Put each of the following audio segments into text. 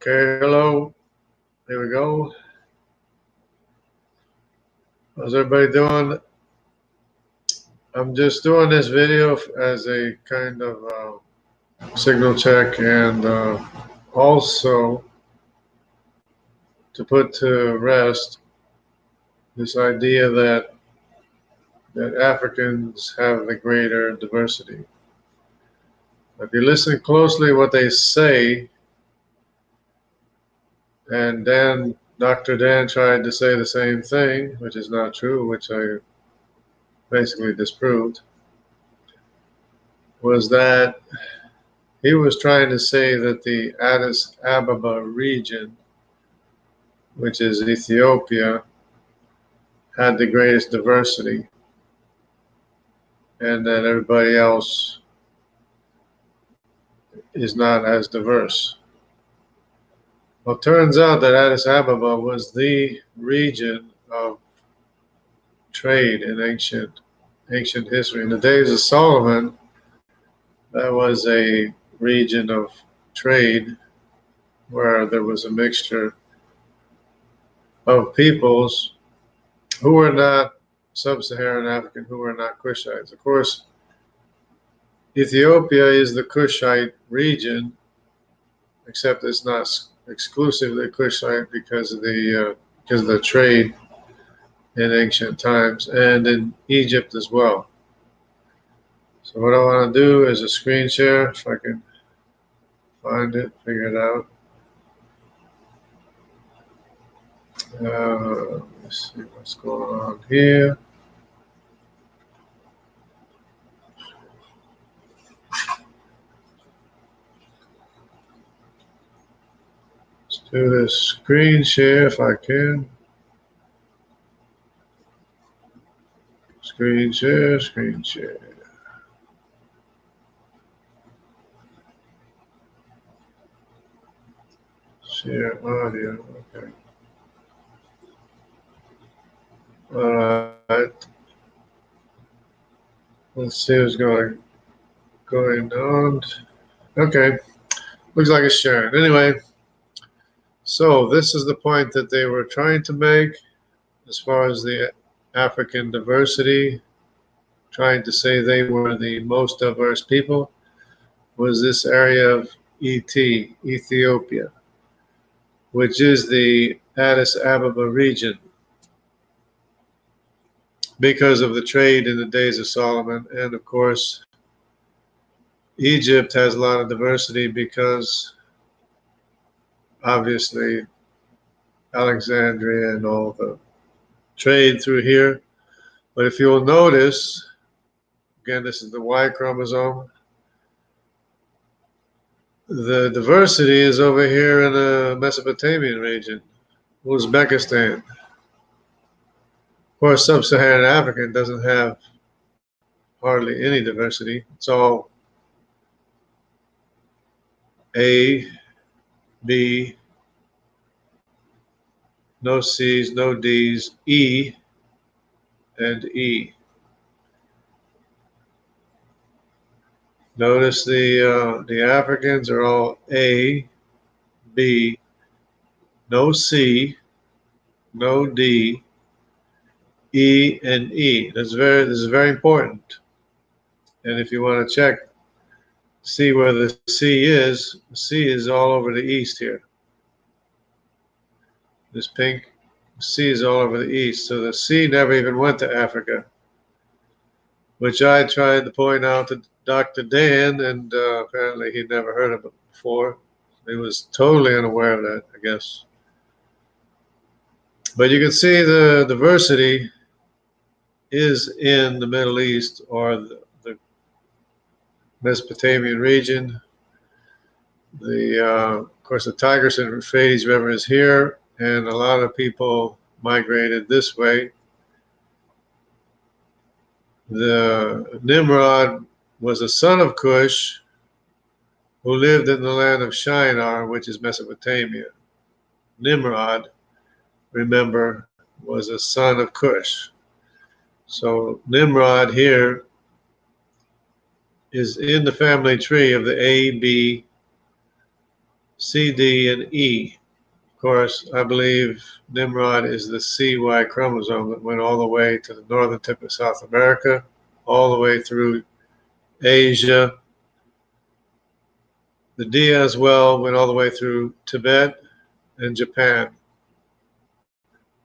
Okay, hello. Here we go. How's everybody doing? I'm just doing this video as a kind of signal check and also to put to rest this idea that Africans have the greater diversity. If you listen closely what they say, and Dr. Dan tried to say the same thing, which is not true, which I basically disproved, was that he was trying to say that the Addis Ababa region, which is Ethiopia, had the greatest diversity, and that everybody else is not as diverse. Well, it turns out that Addis Ababa was the region of trade in ancient history. In the days of Solomon, that was a region of trade where there was a mixture of peoples who were not sub-Saharan African, who were not Cushites. Of course, Ethiopia is the Cushite region, except it's not exclusively Cushite because of the trade in ancient times, and in Egypt as well. So what I want to do is a screen share, if I can find it, figure it out. Let's see what's going on here. Let's do this screen share if I can. Screen share, screen share. Share audio, okay. All right. Let's see what's going on. Okay. Looks like it's sharing. Anyway, so this is the point that they were trying to make as far as the African diversity, trying to say they were the most diverse people, was this area of Ethiopia, which is the Addis Ababa region, because of the trade in the days of Solomon. And of course, Egypt has a lot of diversity because obviously Alexandria and all the trade through here. But if you'll notice, again, this is the Y chromosome. The diversity is over here in the Mesopotamian region, Uzbekistan. Of course, sub-Saharan Africa doesn't have hardly any diversity. It's all A, B, no C's, no D's, E, and E. Notice the Africans are all A, B, no C, no D, E, and E. This is very important. And if you want to check, see where the C is all over the east here. This pink C is all over the east. So the C never even went to Africa, which I tried to point out to Dr. Dan, and apparently he'd never heard of it before. He was totally unaware of that, I guess. But you can see the diversity is in the Middle East, or the Mesopotamian region. Of course, the Tigris and Euphrates River is here, and a lot of people migrated this way. The Nimrod was a son of Cush who lived in the land of Shinar, which is Mesopotamia. Nimrod, remember, was a son of Cush. So Nimrod here is in the family tree of the A, B, C, D, and E. Of course, I believe Nimrod is the CY chromosome that went all the way to the northern tip of South America, all the way through Asia. The D as well went all the way through Tibet and Japan.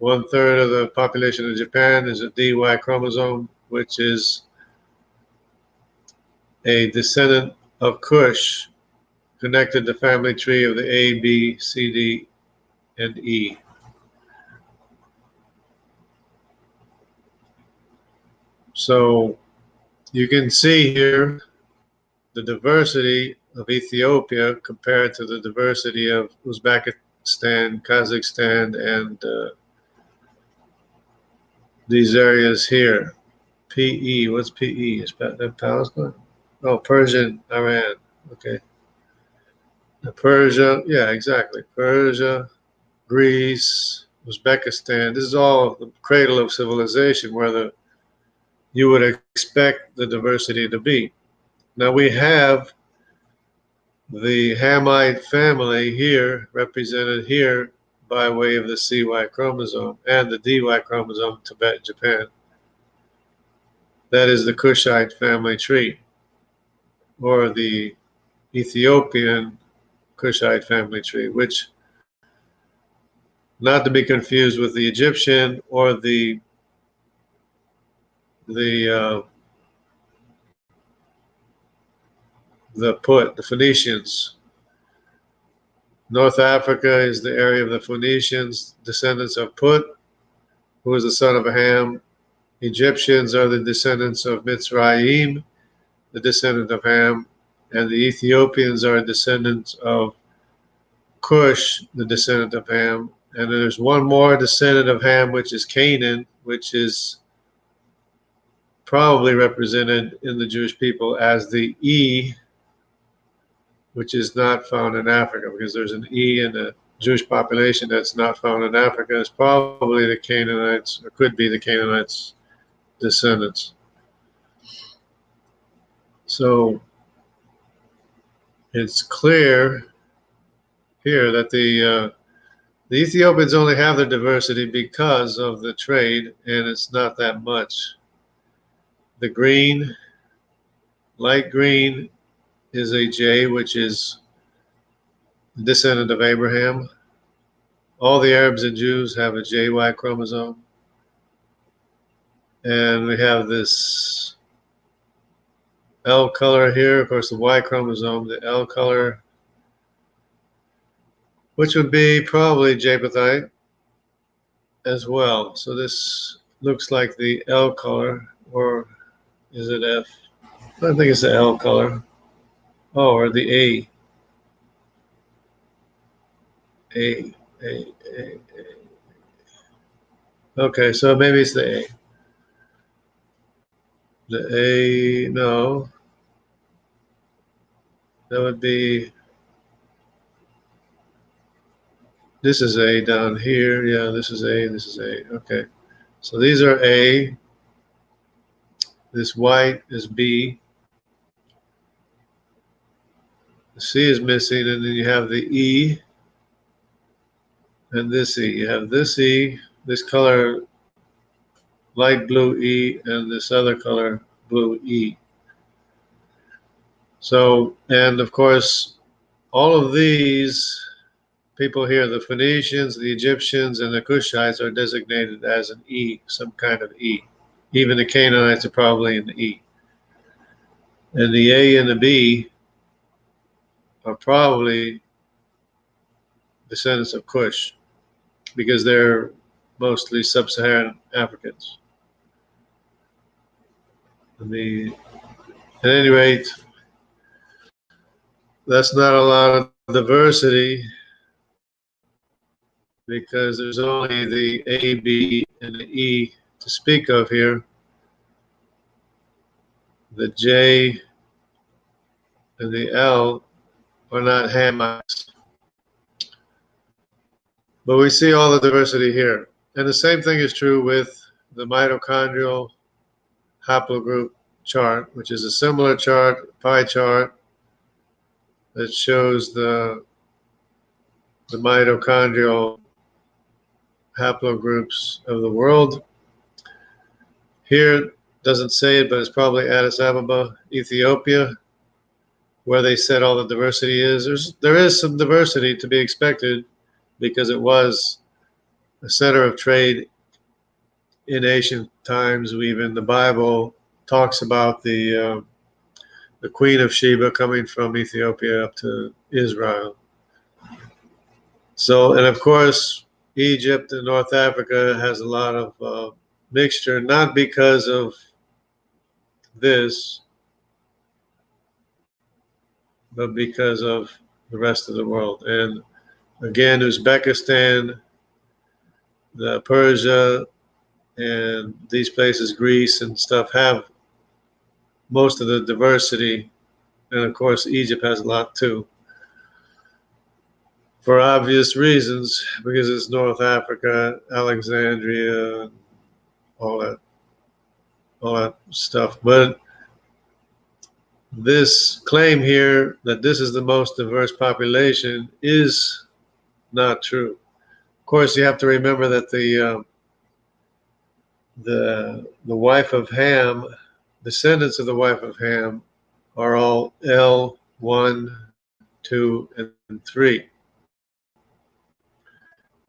1/3 of the population of Japan is a DY chromosome, which is a descendant of Kush, connected the family tree of the A, B, C, D, and E. So you can see here the diversity of Ethiopia compared to the diversity of Uzbekistan, Kazakhstan, and these areas here. PE, what's PE? Is that Palestine? Oh, Persian, Iran. Okay. Persia, yeah, exactly. Persia, Greece, Uzbekistan. This is all the cradle of civilization where you would expect the diversity to be. Now we have the Hamite family here, represented here by way of the CY chromosome and the DY chromosome, Tibet, Japan. That is the Kushite family tree, or the Ethiopian Kushite family tree, which, not to be confused with the Egyptian or the the Phoenicians. North Africa is the area of the Phoenicians, descendants of Put, who was the son of Ham. Egyptians are the descendants of Mitzrayim, the descendant of Ham, and the Ethiopians are descendants of Cush, the descendant of Ham. And there's one more descendant of Ham, which is Canaan, which is probably represented in the Jewish people as the E, which is not found in Africa, because there's an E in the Jewish population that's not found in Africa. It's probably the Canaanites, or could be the Canaanites' descendants. So it's clear here that the Ethiopians only have their diversity because of the trade, and it's not that much. The green, light green, is a J, which is the descendant of Abraham. All the Arabs and Jews have a JY chromosome. And we have this L color here, of course, the Y chromosome, the L color, which would be probably Japhethite as well. So this looks like the L color, or is it F? I think it's the L color. Oh, or the A. A. Okay, so maybe it's the A. The A, no. That would be, this is A down here. Yeah, this is A, this is A. Okay. So these are A. This white is B. The C is missing, and then you have the E and this E. You have this E, this color, light blue E, and this other color, blue E. So, and of course, all of these people here, the Phoenicians, the Egyptians, and the Cushites, are designated as an E, some kind of E. Even the Canaanites are probably in the E. And the A and the B are probably descendants of Cush, because they're mostly sub-Saharan Africans. At any rate, that's not a lot of diversity, because there's only the A, B, and the E to speak of here. The J and the L are not Hamites. But we see all the diversity here. And the same thing is true with the mitochondrial haplogroup chart, which is a similar chart, pie chart, that shows the the mitochondrial haplogroups of the world. Here doesn't say it, but it's probably Addis Ababa, Ethiopia, where they said all the diversity is. There is some diversity to be expected because it was a center of trade in ancient times. Even the Bible talks about the Queen of Sheba coming from Ethiopia up to Israel. So, and of course, Egypt and North Africa has a lot of mixture, not because of this, but because of the rest of the world. And again, Uzbekistan, Persia, and these places, Greece and stuff, have most of the diversity. And of course, Egypt has a lot too, for obvious reasons, because it's North Africa, Alexandria, all that stuff. But this claim here that this is the most diverse population is not true. Of course, you have to remember that the wife of Ham, descendants of the wife of Ham, are all L1, 2, and 3,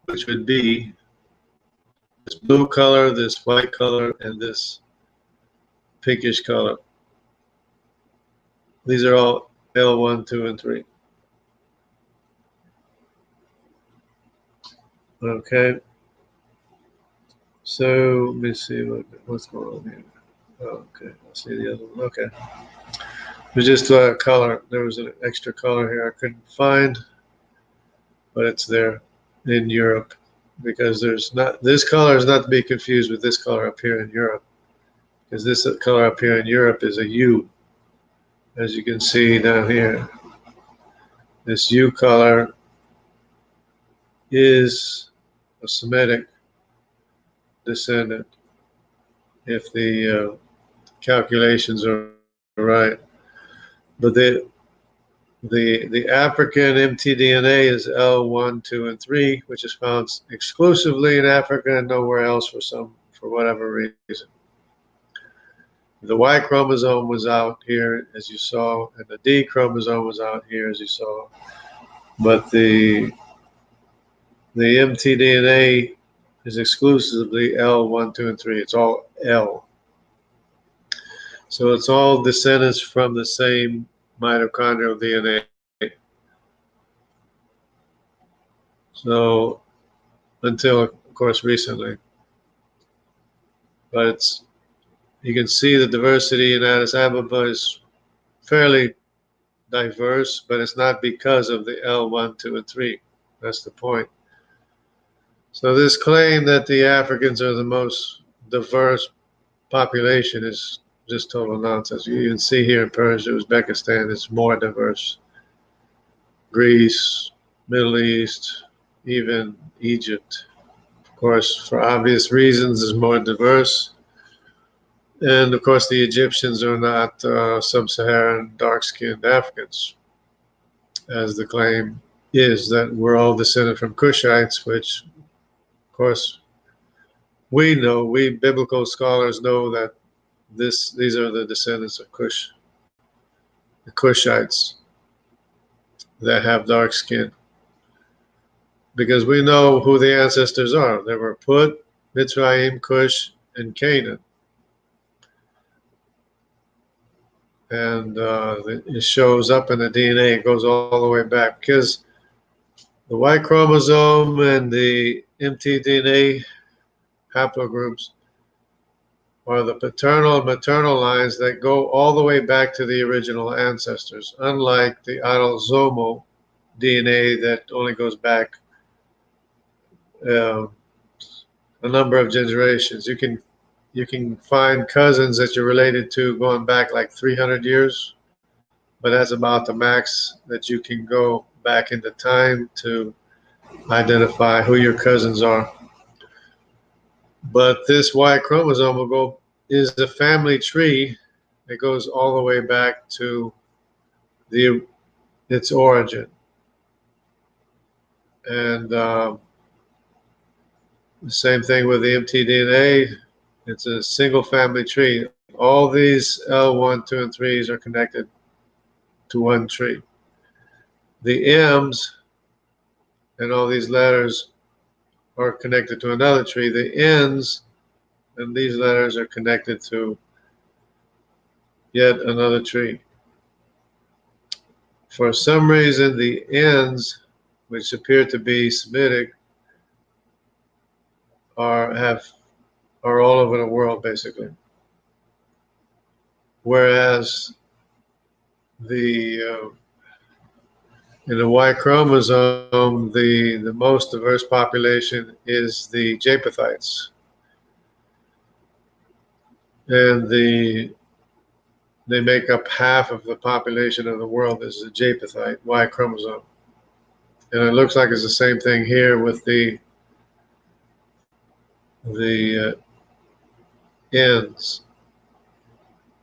which would be this blue color, this white color, and this pinkish color. These are all L1, 2, and 3. Okay. So let me see what's going on here. Okay, I see the other one. Okay. There's just a color. There was an extra color here I couldn't find, but it's there in Europe because there's not, this color is not to be confused with this color up here in Europe, because this color up here in Europe is a U, as you can see down here. This U color is a Semitic descendant, if the calculations are right. But the African mtDNA is L1, 2, and 3, which is found exclusively in Africa and nowhere else for whatever reason. The Y chromosome was out here, as you saw, and the D chromosome was out here, as you saw. But the mtDNA is exclusively L1, 2, and 3. It's all L. So it's all descendants from the same mitochondrial DNA. So until, of course, recently. But you can see the diversity in Addis Ababa is fairly diverse, but it's not because of the L1, 2, and 3. That's the point. So this claim that the Africans are the most diverse population is just total nonsense. You can see here in Persia, Uzbekistan, it's more diverse. Greece, Middle East, even Egypt, of course, for obvious reasons, is more diverse. And of course, the Egyptians are not sub-Saharan dark-skinned Africans, as the claim is that we're all descended from Cushites, which, of course, we know, we biblical scholars know that these are the descendants of Cush, the Cushites that have dark skin, because we know who the ancestors are. They were Put, Mitzrayim, Cush, and Canaan. And it shows up in the DNA. It goes all the way back, because the Y chromosome and the mtDNA haplogroups are the paternal and maternal lines that go all the way back to the original ancestors, unlike the autosomal DNA that only goes back a number of generations. You can find cousins that you're related to going back like 300 years, but that's about the max that you can go back into time to identify who your cousins are. But this Y chromosome is the family tree that goes all the way back to its origin. And the same thing with the mtDNA. It's a single family tree. All these L1, 2, and 3s are connected to one tree. The M's and all these letters are connected to another tree. The N's and these letters are connected to yet another tree. For some reason, the N's, which appear to be Semitic, are all over the world basically. Whereas in the Y chromosome, the most diverse population is the Japhethites, and they make up half of the population of the world is the Japhethite Y chromosome. And it looks like it's the same thing here with the N's.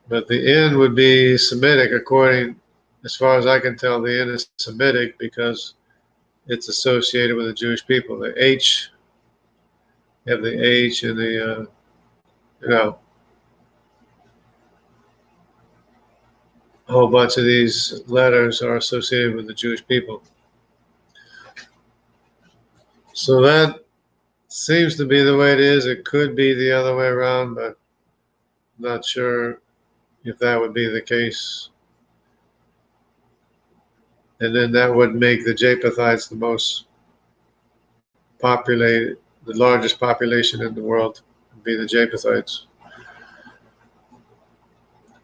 But the N would be Semitic, as far as I can tell, the N is Semitic because it's associated with the Jewish people. The H, you have the H and the, a whole bunch of these letters are associated with the Jewish people. So that seems to be the way it is. It could be the other way around, but I'm not sure if that would be the case. And then that would make the Japhethites the most populated, the largest population in the world would be the Japhethites.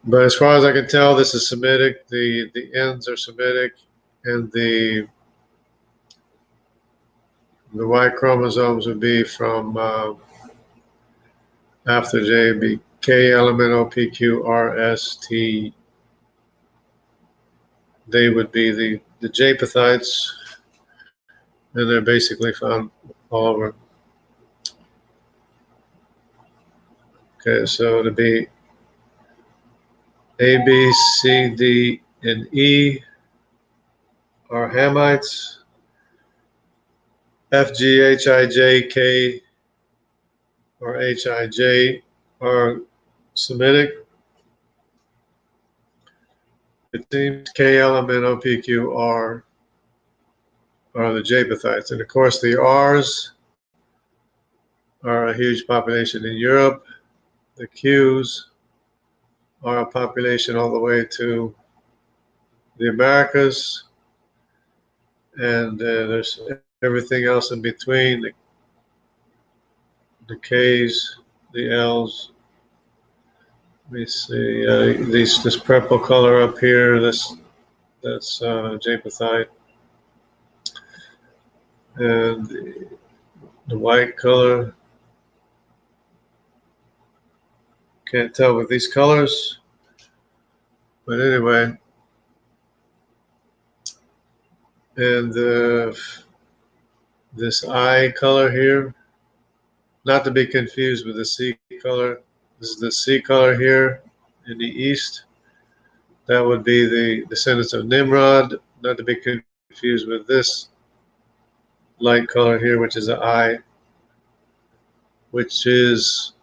But as far as I can tell, this is Semitic. The N's are Semitic, and the Y chromosomes would be from after J would be K, L, M, N, O, P, Q, R, S, T. They would be the Japhethites, and they're basically found all over. Okay, so it'd be A, B, C, D, and E are Hamites. F, G, H, I, J, K, or H, I, J are Semitic. It seems K, L, M, N, O, P, Q, R are the Japhethites. And of course, the R's are a huge population in Europe. The Q's are a population all the way to the Americas. And there's everything else in between, the K's, the L's. Let me see, this purple color up here, that's Japhethite. And the white color, can't tell with these colors, but anyway. And this eye color here, not to be confused with the C color. This is the C color here in the east. That would be the descendants of Nimrod, not to be confused with this light color here, which is an eye, which is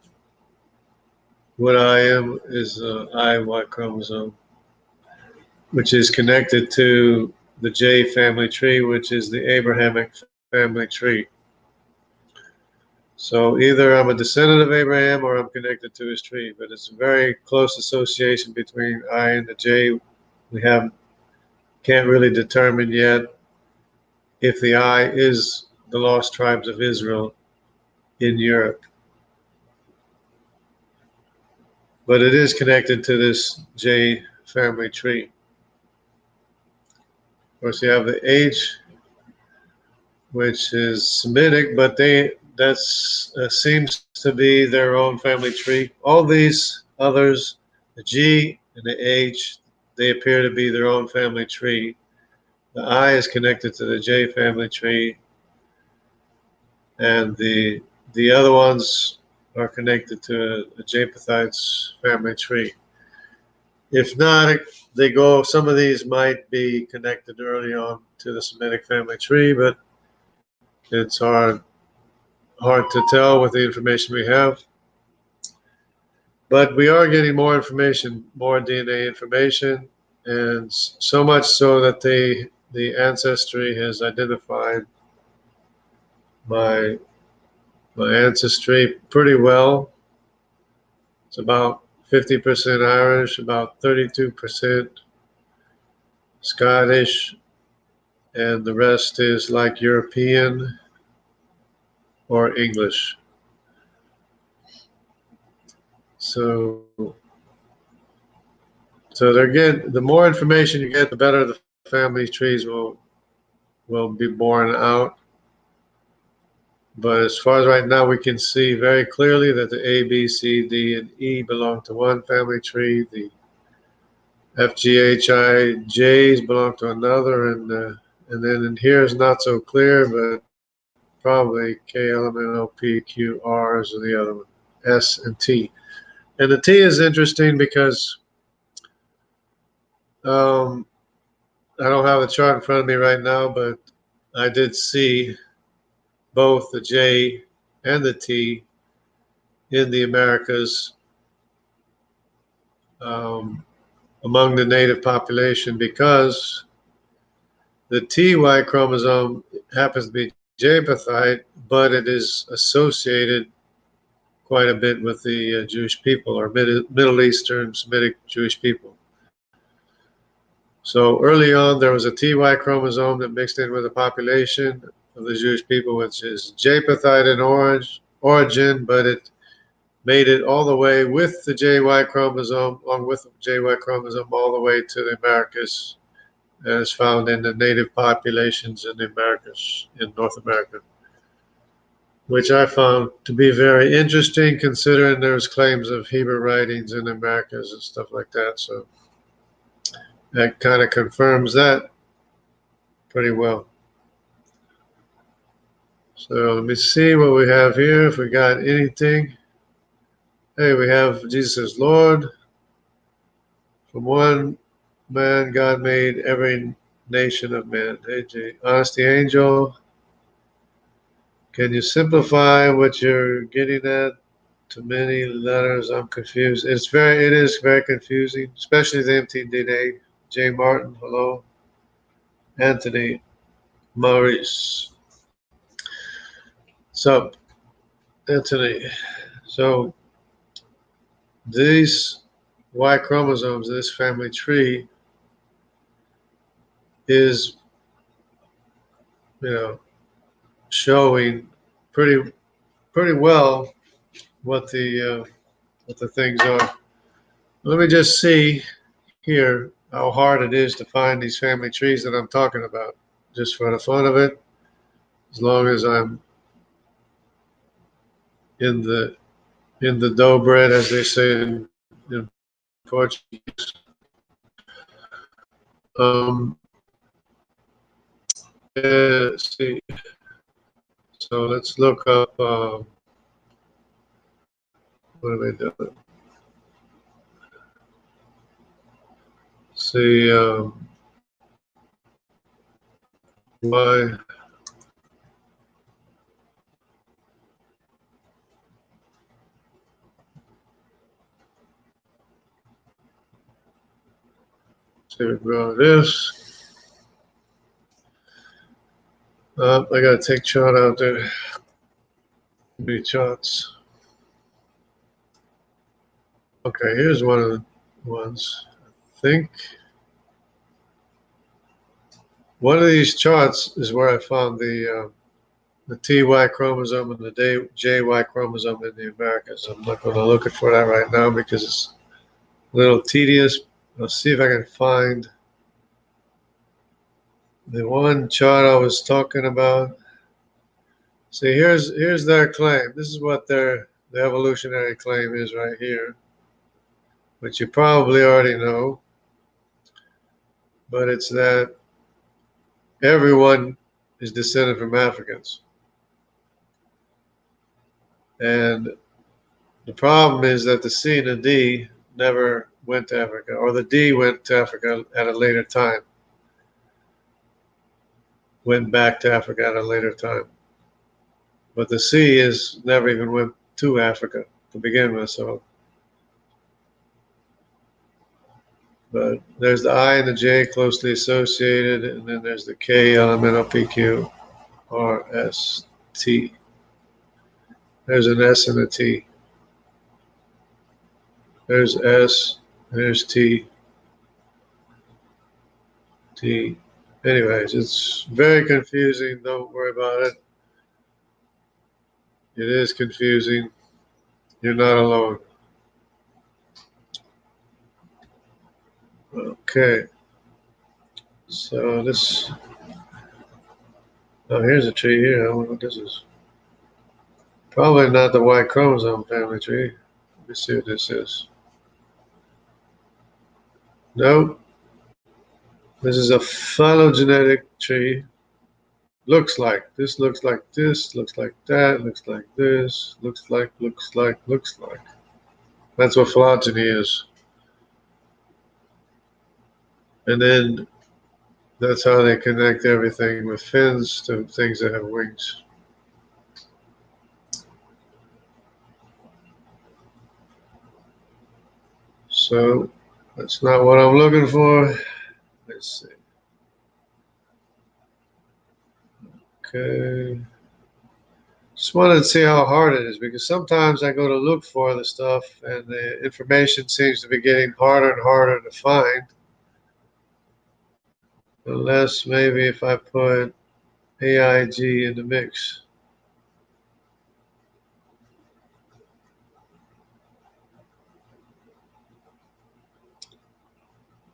what I am, is Y chromosome, which is connected to the J family tree, which is the Abrahamic family tree. So either I'm a descendant of Abraham or I'm connected to his tree, but it's a very close association between I and the J. We can't really determine yet if the I is the lost tribes of Israel in Europe. But it is connected to this J family tree. Of course, you have the H, which is Semitic, but that seems to be their own family tree. All these others, the G and the H, they appear to be their own family tree. The I is connected to the J family tree, and the other ones are connected to the Japhethites family tree. If not, some of these might be connected early on to the Semitic family tree, but It's hard to tell with the information we have. But we are getting more information, more DNA information, and so much so that the ancestry has identified my ancestry pretty well. It's about 50% Irish, about 32% Scottish, and the rest is like European or English. So they're getting, the more information you get, the better the family trees will be born out. But as far as right now, we can see very clearly that the A, B, C, D, and E belong to one family tree. The F, G, H, I, J's belong to another, and then in here is not so clear, but probably K, L, M, N, O, P, Q, R is the other one, S, and T. And the T is interesting because I don't have the chart in front of me right now, but I did see both the J and the T in the Americas among the native population, because the TY chromosome happens to be Japhethite, but it is associated quite a bit with the Jewish people, or Middle Eastern Semitic Jewish people. So early on, there was a TY chromosome that mixed in with the population of the Jewish people, which is Japhethite in origin, but it made it all the way with the JY chromosome, along with the JY chromosome, all the way to the Americas, as found in the native populations in the Americas, in North America, which I found to be very interesting, considering there's claims of Hebrew writings in the Americas and stuff like that. So that kind of confirms that pretty well. So let me see what we have here, if we got anything. Hey, we have Jesus is Lord. From one man, God made every nation of men. Hey, Honesty Angel, can you simplify what you're getting at? Too many letters, I'm confused. It is very confusing, especially the mtDNA. J. Martin, hello. Anthony, Maurice. So, Anthony, so these Y chromosomes, this family tree, is, showing pretty well what the things are. Let me just see here how hard it is to find these family trees that I'm talking about, just for the fun of it, as long as I'm in the dough bread, as they say in Portuguese. Let's see. So let's look up. What are they doing? See why. See about this. I gotta take chart out there. Many charts. Okay, here's one of the ones. I think one of these charts is where I found the TY chromosome and the JY chromosome in the Americas. I'm not going to look for that right now because it's a little tedious. I'll see if I can find the one chart I was talking about. See, here's their claim. This is what the evolutionary claim is right here, which you probably already know. But it's that everyone is descended from Africans. And the problem is that the C and the D never went to Africa, or the D went to Africa at a later time, went back to Africa at a later time. But the C is never even went to Africa to begin with. So, but there's the I and the J closely associated, and then there's the K, L, M, N, O, P, Q, R, S, T. There's an S and a T. There's S. There's T. T. Anyways, it's very confusing. Don't worry about it. It is confusing. You're not alone. Okay. So this. Oh, here's a tree here. I wonder what this is. Probably not the Y chromosome family tree. Let me see what this is. Nope. This is a phylogenetic tree. Looks like. This looks like this. Looks like that. Looks like this. Looks like. Looks like. Looks like. That's what phylogeny is. And then that's how they connect everything with fins to things that have wings. So that's not what I'm looking for. Let's see. Okay. Just wanted to see how hard it is because sometimes I go to look for the stuff and the information seems to be getting harder and harder to find. Unless maybe if I put AIG in the mix.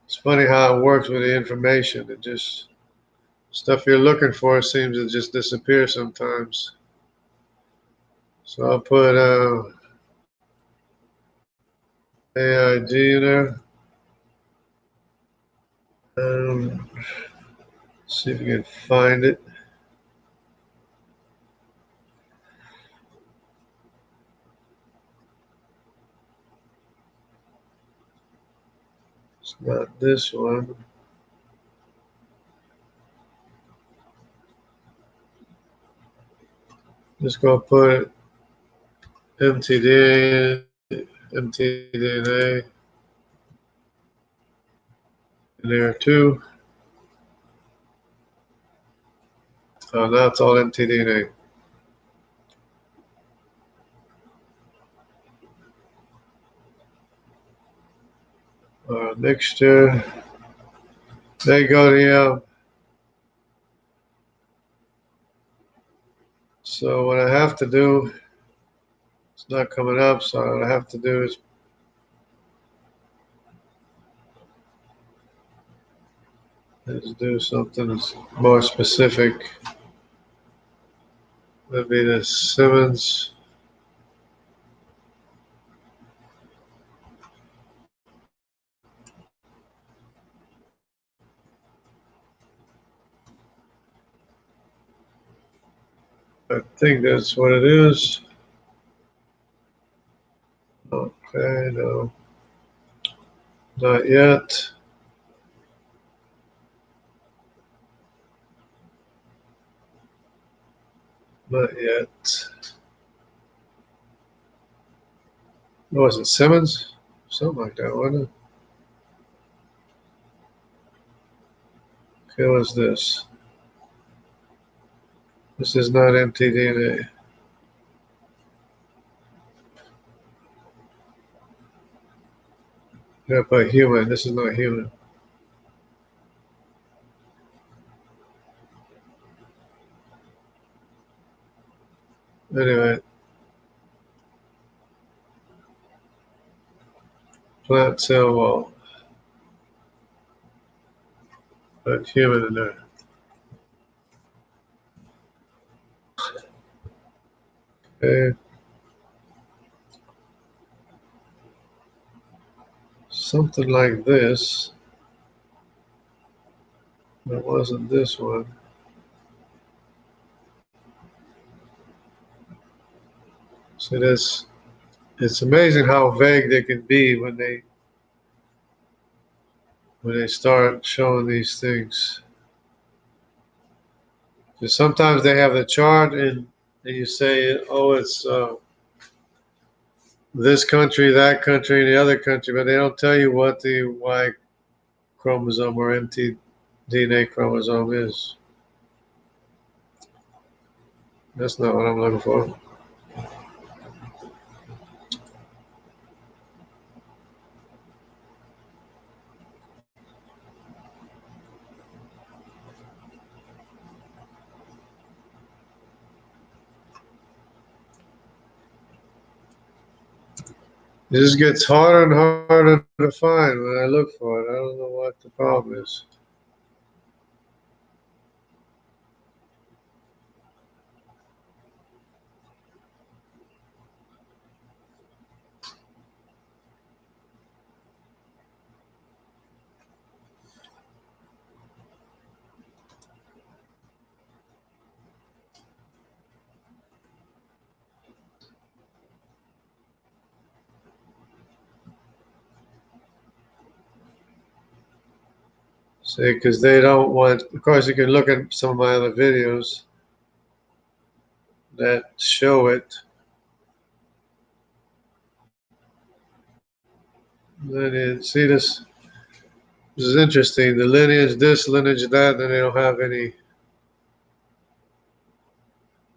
It's funny how it works with the information. It just, stuff you're looking for seems to just disappear sometimes. So I'll put AIG in there. See if you can find it. It's not this one. Just gonna put mtDNA in there too. Oh, now it's all mtDNA. Mixture. There you go. So what I have to do, it's not coming up. So what I have to do is do something that's more specific. That'd be the Simmons. I think that's what it is. Okay, no, not yet. Not yet. What was it, Simmons? Something like that, wasn't it? Okay, what's this? This is not mtDNA. Yeah, but human. This is not human. Anyway, plant cell wall. Put human in there. Okay. Something like this. It wasn't this one. So this, it's amazing how vague they can be when they start showing these things. Because sometimes they have the chart and you say, oh, it's this country, that country, and the other country, but they don't tell you what the Y chromosome or mtDNA chromosome is. That's not what I'm looking for. It just gets harder and harder to find when I look for it. I don't know what the problem is. See, because they don't want, of course, you can look at some of my other videos that show it. See this? This is interesting. The lineage this, lineage that, then they don't have any.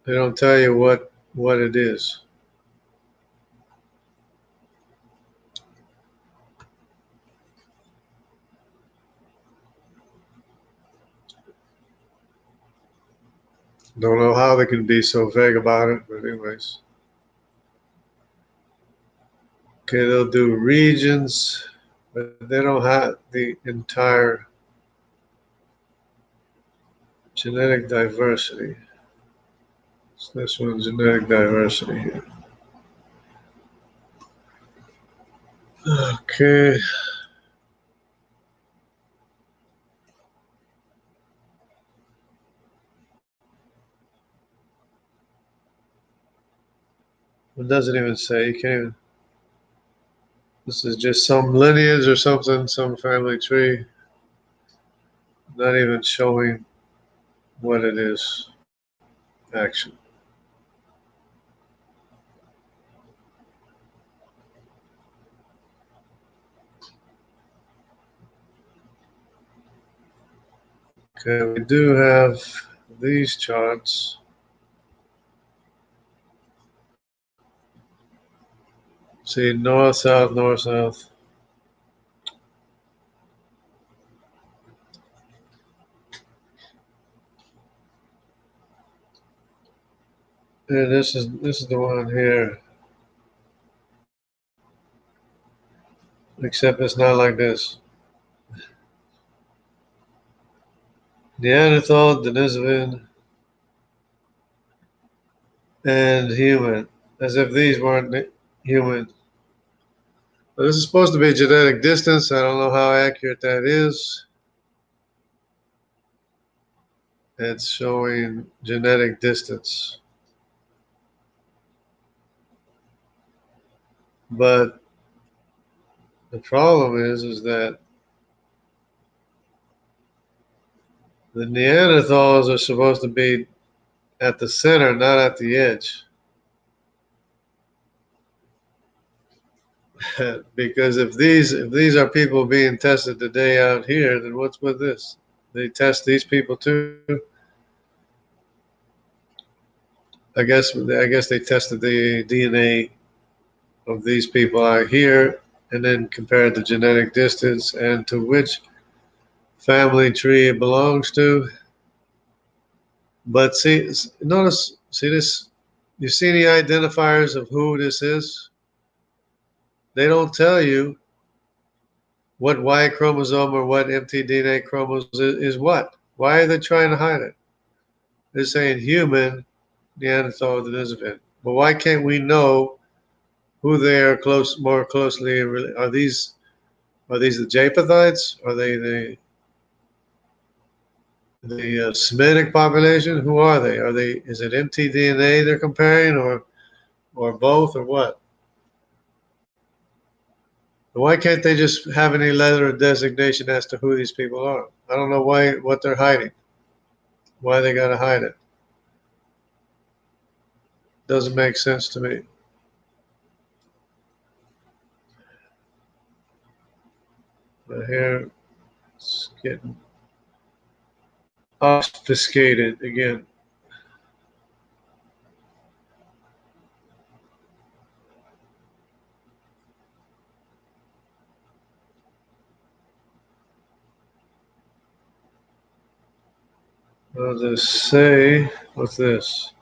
They don't tell you what it is. Don't know how they can be so vague about it, but anyways. Okay, they'll do regions, but they don't have the entire genetic diversity. So this one's genetic diversity here. Okay. It doesn't even say. You can't even. This is just some lineage or something, some family tree. Not even showing what it is, actually. Okay, we do have these charts. See, north, south, north, south. And this is the one here. Except it's not like this. Neanderthal, Denisovan, and human. As if these weren't human. But this is supposed to be genetic distance. I don't know how accurate that is. It's showing genetic distance. But the problem is that the Neanderthals are supposed to be at the center, not at the edge. Because if these are people being tested today out here, then what's with this? They test these people too. I guess they tested the DNA of these people out here and then compared the genetic distance and to which family tree it belongs to. But see this, you see the identifiers of who this is? They don't tell you what Y chromosome or what mtDNA chromosome is what. Why are they trying to hide it? They're saying human, Neanderthal, Denisovan. But why can't we know who they are more closely? Are these the Japhethites? Are they the Semitic population? Who are they? Is it mtDNA they're comparing, or both, or what? Why can't they just have any letter of designation as to who these people are? I don't know what they're hiding. Why they gotta hide it? Doesn't make sense to me. But here it's getting obfuscated again. What does this say? What's this?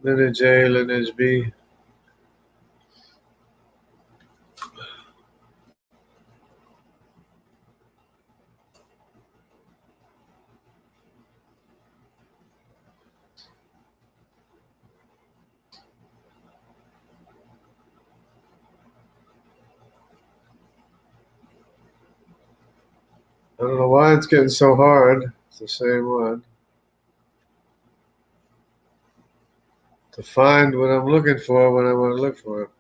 Lineage A, lineage B. I don't know why it's getting so hard. It's the same one. To find what I'm looking for when I want to look for it.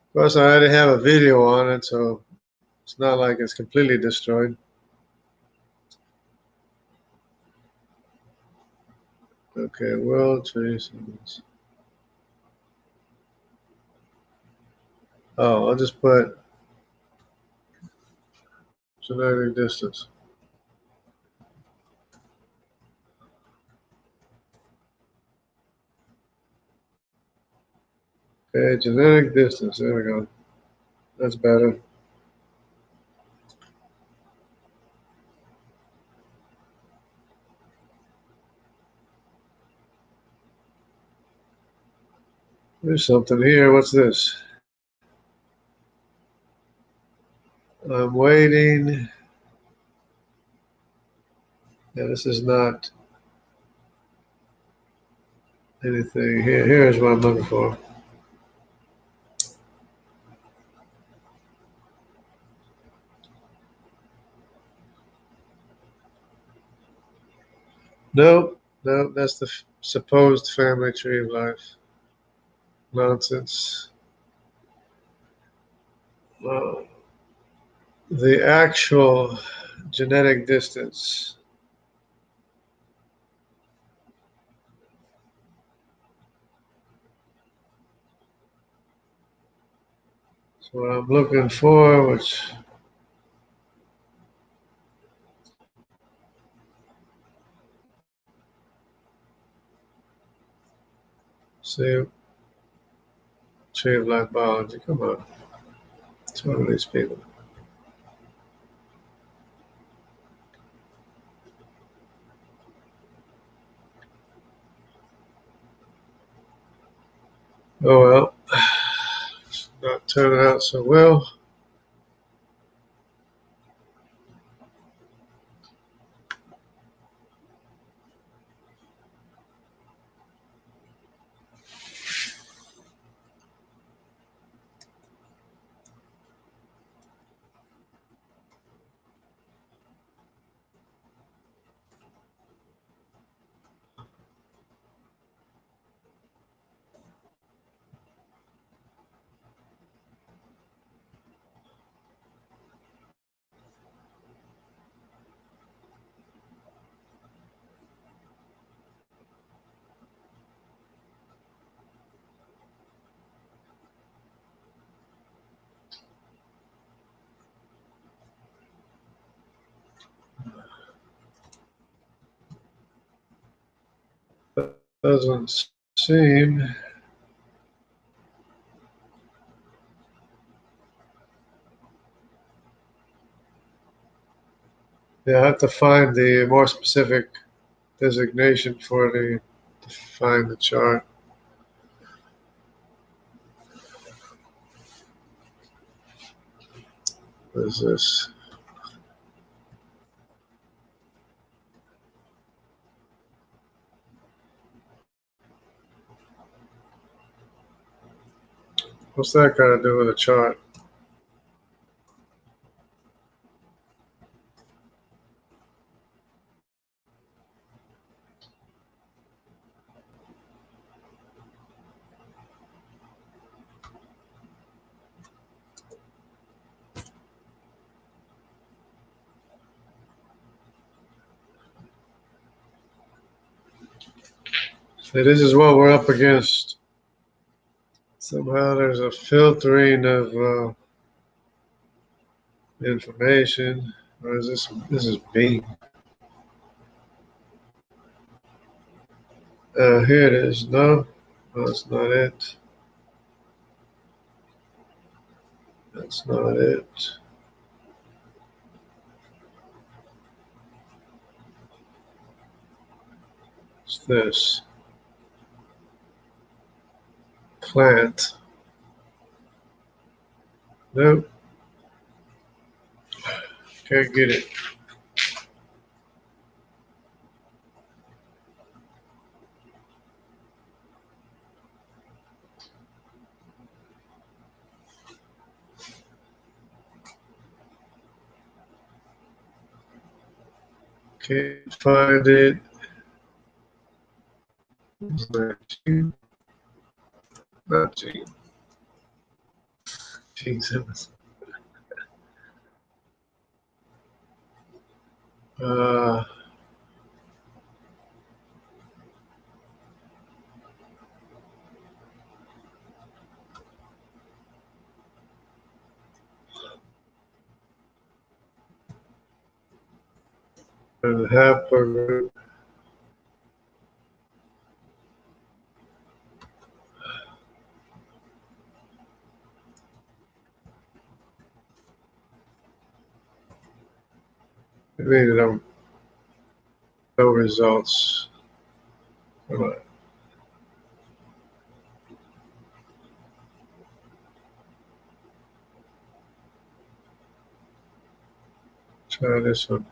Of course, I already have a video on it, so it's not like it's completely destroyed. Okay, world traces. Oh, I'll just put genetic distance. Okay, genetic distance. There we go. That's better. There's something here. What's this? I'm waiting. Yeah, this is not anything. Here's what I'm looking for. Nope, nope. That's the supposed family tree of life. Nonsense. The actual genetic distance. So what I'm looking for, which see, tree of life biology. Come on, it's one of these people. Oh well, it's not turning out so well. Doesn't seem. Yeah, I have to find the more specific designation for the to find the chart. What is this? What's that got to do with a chart? See, this is what we're up against. Somehow there's a filtering of information. Or is this? This is B. Here it is. No, that's not it. That's not it. It's this. Plant. Nope. Can't get it. Can't find it. It's not Gene. Not Gene. Gene Simmons. Uh, and haplogroup. Maybe no results. Come on. Try this one.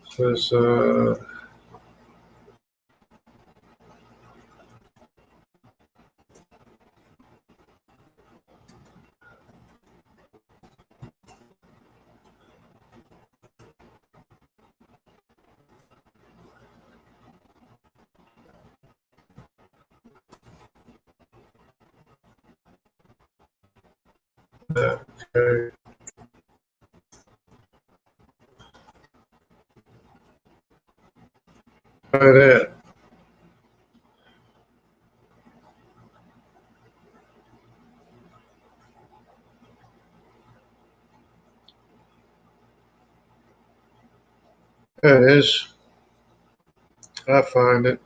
Says okay. Try that. There it is. I find it.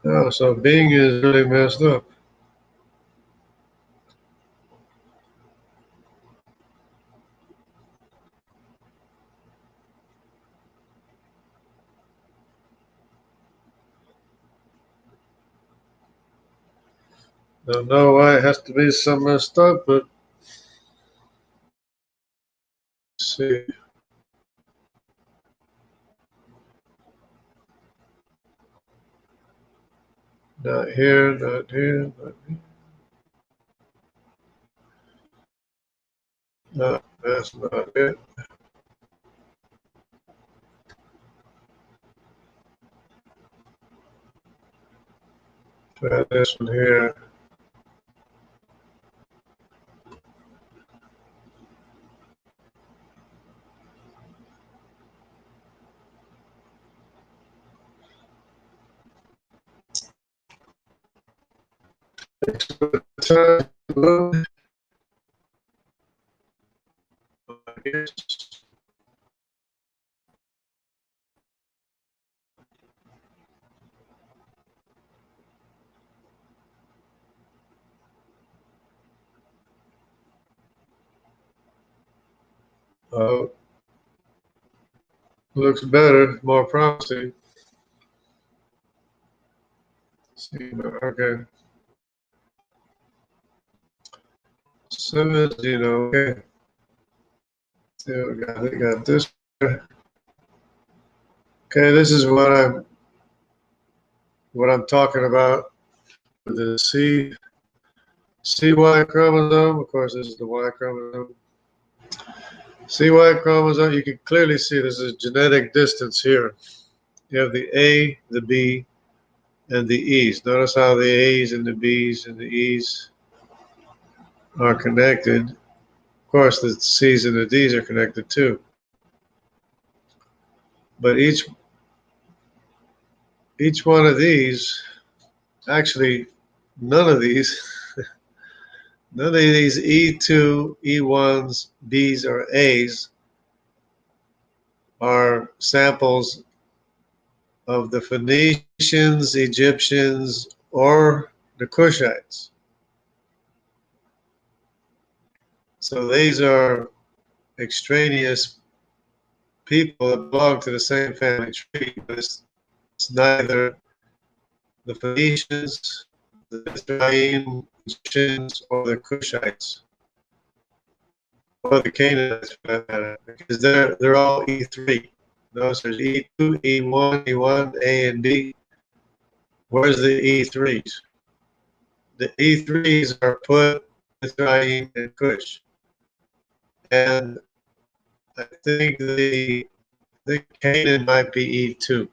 Oh, so Bing is really messed up. Don't know why it has to be so messed up, but let's see. Not here, not here, not here. No, that's not it. Try this one here. Oh, looks better, more promising. See, okay. Simmons, okay. See what we got. We got this. Okay, this is what I'm talking about. The CY chromosome. Of course, this is the Y chromosome. CY chromosome. You can clearly see this is genetic distance here. You have the A, the B, and the E's. Notice how the A's and the B's and the E's are connected. Of course, the C's and the D's are connected too. But each one of these, actually, none of these, none of these E2, E1s, Bs, or As are samples of the Phoenicians, Egyptians, or the Cushites. So these are extraneous people that belong to the same family tree, but it's neither the Phoenicians, the Mizraim, Egyptians, or the Cushites, or the Canaanites for that matter, because they're all E3. Notice there's E2, E1, E1, A, and B. Where's the E3s? The E3s are Put, Mizraim, and Cush. And I think Canaan might be E2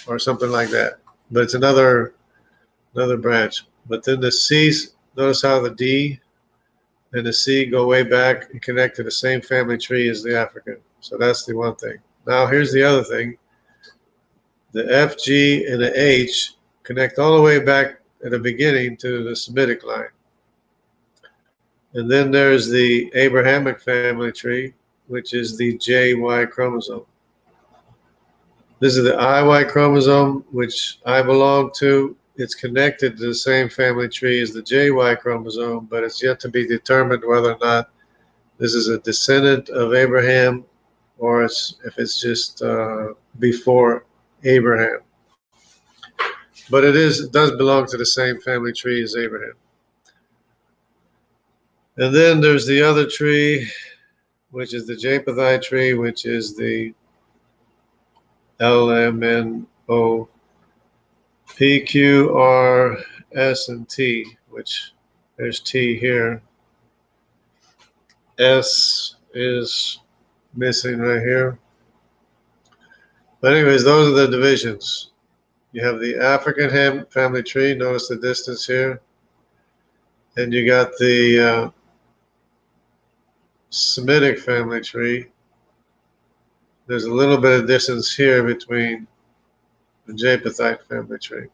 or something like that. But it's another branch. But then the C's, notice how the D and the C go way back and connect to the same family tree as the African. So that's the one thing. Now here's the other thing. The F, G, and the H connect all the way back at the beginning to the Semitic line. And then there's the Abrahamic family tree, which is the JY chromosome. This is the IY chromosome, which I belong to. It's connected to the same family tree as the JY chromosome, but it's yet to be determined whether or not this is a descendant of Abraham or if it's just before Abraham. But it does belong to the same family tree as Abraham. And then there's the other tree, which is the Japhethite tree, which is the LMNO, PQ, S, and T, which there's T here. S is missing right here. But anyways, those are the divisions. You have the African family tree. Notice the distance here. And you got the Semitic family tree. There's a little bit of distance here between the Japhethite family tree,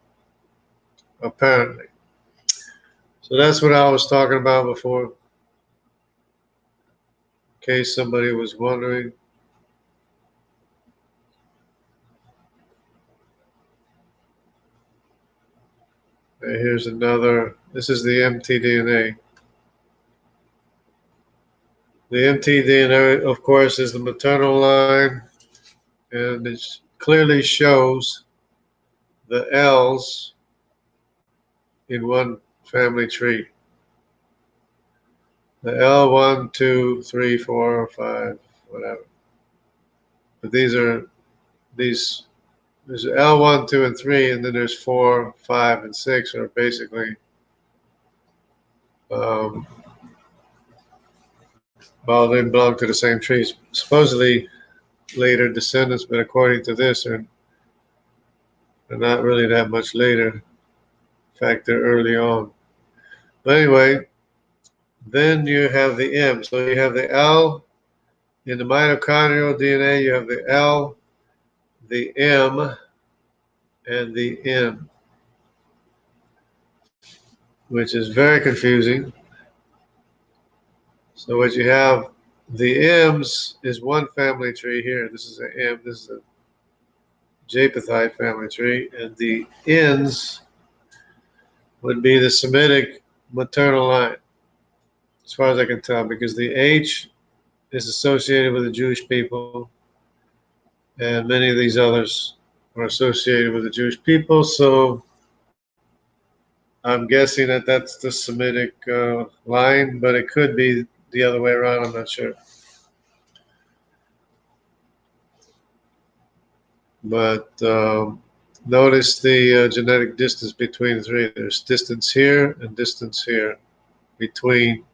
apparently. So that's what I was talking about before, in case somebody was wondering. And here's another. This is the mtDNA. The mtDNA, of course, is the maternal line, and it clearly shows the L's in one family tree. The L, 1, 2, 3, 4, 5, whatever. But there's L, 1, 2, and 3, and then there's 4, 5, and 6 are basically well, they belong to the same trees. Supposedly later descendants, but according to this, they're not really that much later. In fact, they're early on. But anyway, then you have the M. So you have the L in the mitochondrial DNA. You have the L, the M, and the N, which is very confusing. So what you have, the M's is one family tree here. This is an M. This is a Japhethite family tree, and the N's would be the Semitic maternal line, as far as I can tell, because the H is associated with the Jewish people, and many of these others are associated with the Jewish people. So I'm guessing that that's the Semitic line, but it could be the other way around. I'm not sure. But notice the genetic distance between the three. There's distance here and distance here between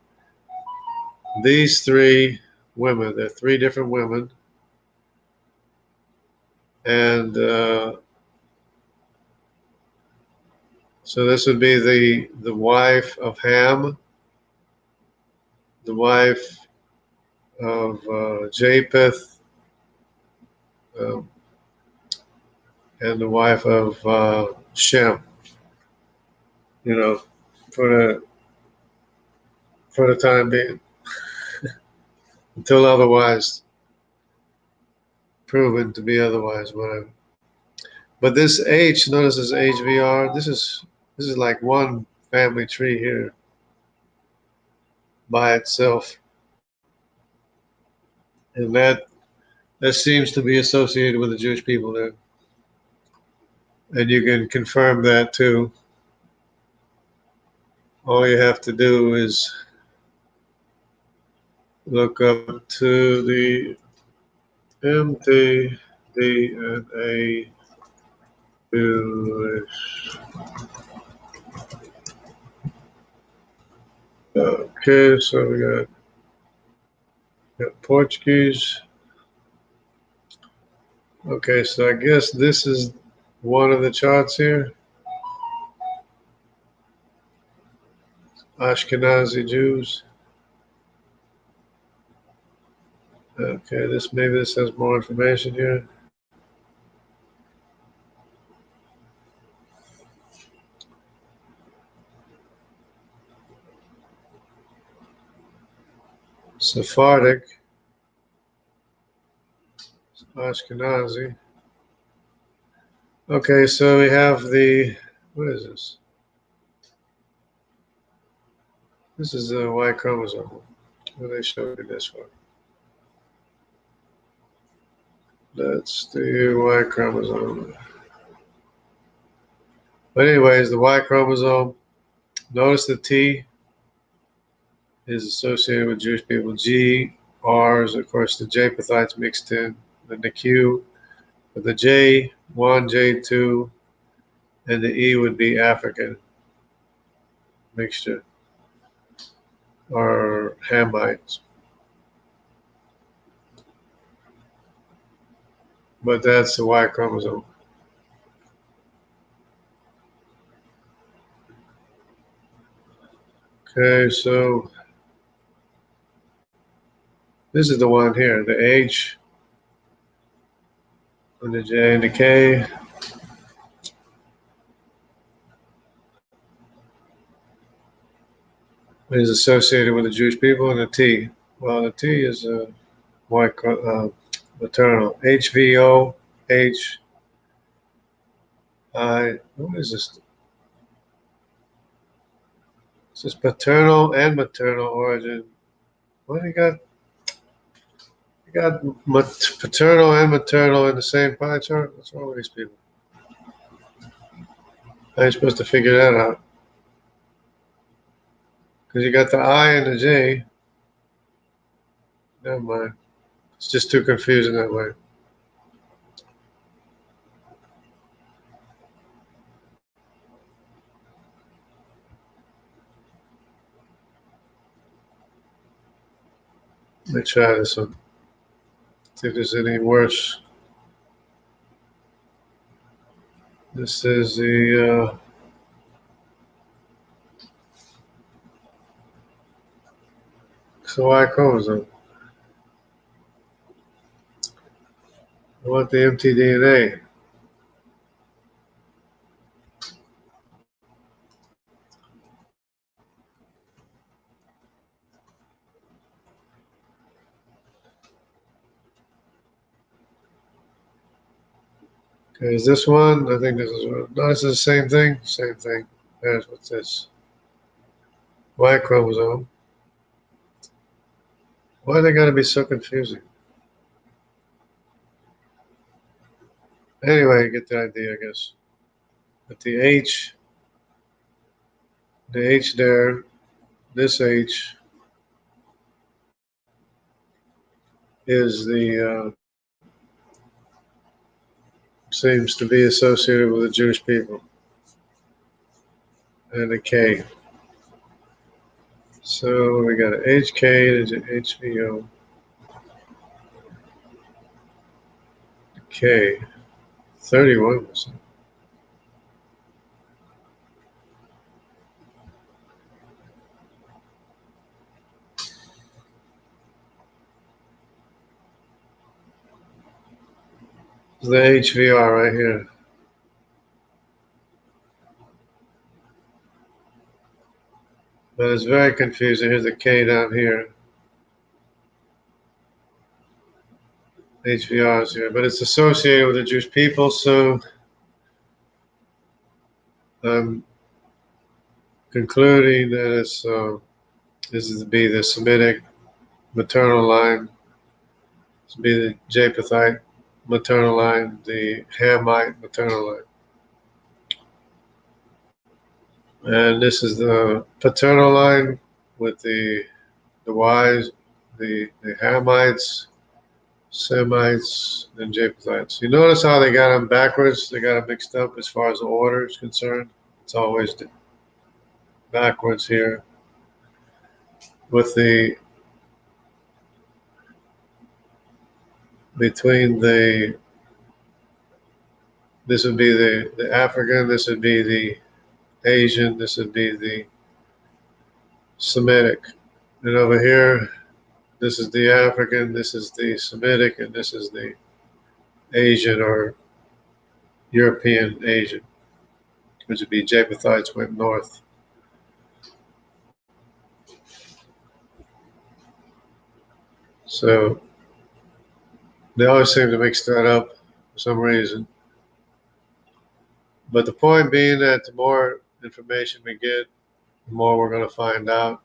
these three women. There are three different women. And so this would be the wife of Ham, the wife of Japheth, um, and the wife of Shem. You know, for the for the time being, until otherwise proven to be otherwise, whatever. But this H, notice this HVR. This is like one family tree here by itself, and that seems to be associated with the Jewish people there. And you can confirm that too. All you have to do is look up to the mtDNA Jewish. Okay, so we got Portuguese. Okay, so I guess this is one of the charts here. Ashkenazi Jews. Okay, maybe this has more information here. Sephardic, Ashkenazi. Okay, so we have what is this? This is the Y chromosome. What do they show you this for? That's the Y chromosome. But anyways, the Y chromosome, notice the T is associated with Jewish people. G, R is, of course, the Japhethites mixed in. Then the Q, but the J1, J2, and the E would be African mixture or Hamites. But that's the Y chromosome. Okay, so this is the one here, the H and the J and the K. Is associated with the Jewish people, and the T. Well, the T is Y maternal. HVO, H, I. What is this? This is paternal and maternal origin. What do you got? You got paternal and maternal in the same pie chart? What's wrong with these people? How are you supposed to figure that out? Because you got the I and the J. Never mind. It's just too confusing that way. Let me try this one. See if there's any worse. This is the Y chromosome. I want the mtDNA. Okay, is this one? I think this is one. No, this is the same thing. Same thing. There's what's this? Y chromosome. Why they gotta be so confusing? Anyway, you get the idea, I guess. But the H there, this H is seems to be associated with the Jewish people, and the K. So we got an HK, there's an HVO, K, 31%. It's the HVR right here. But it's very confusing. Here's the K down here. HVR is here. But it's associated with the Jewish people, so I'm concluding that it's this is to be the Semitic maternal line. This would be the Japhethite maternal line, the Hamite maternal line. And this is the paternal line with the Y's, the Hamites, Semites, and Japhethites. You notice how they got them backwards? They got them mixed up as far as the order is concerned. It's always backwards here. With the between the this would be the African, this would be the Asian, this would be the Semitic. And over here, this is the African, this is the Semitic, and this is the Asian or European Asian, which would be Japhethites went north. So they always seem to mix that up for some reason. But the point being that the more information we get, the more we're going to find out.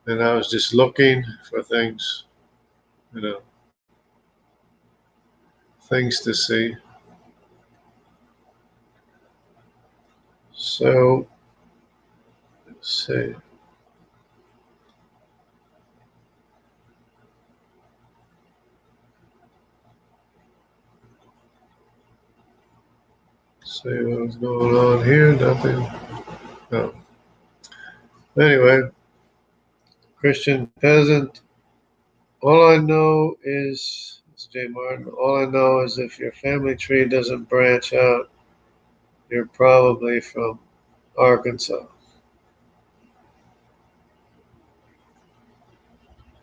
And I was just looking for things, things to see. So, let's see. See what's going on here. Nothing. No. Anyway, Christian peasant. All I know is, it's J. Martin, all I know is if your family tree doesn't branch out, you're probably from Arkansas.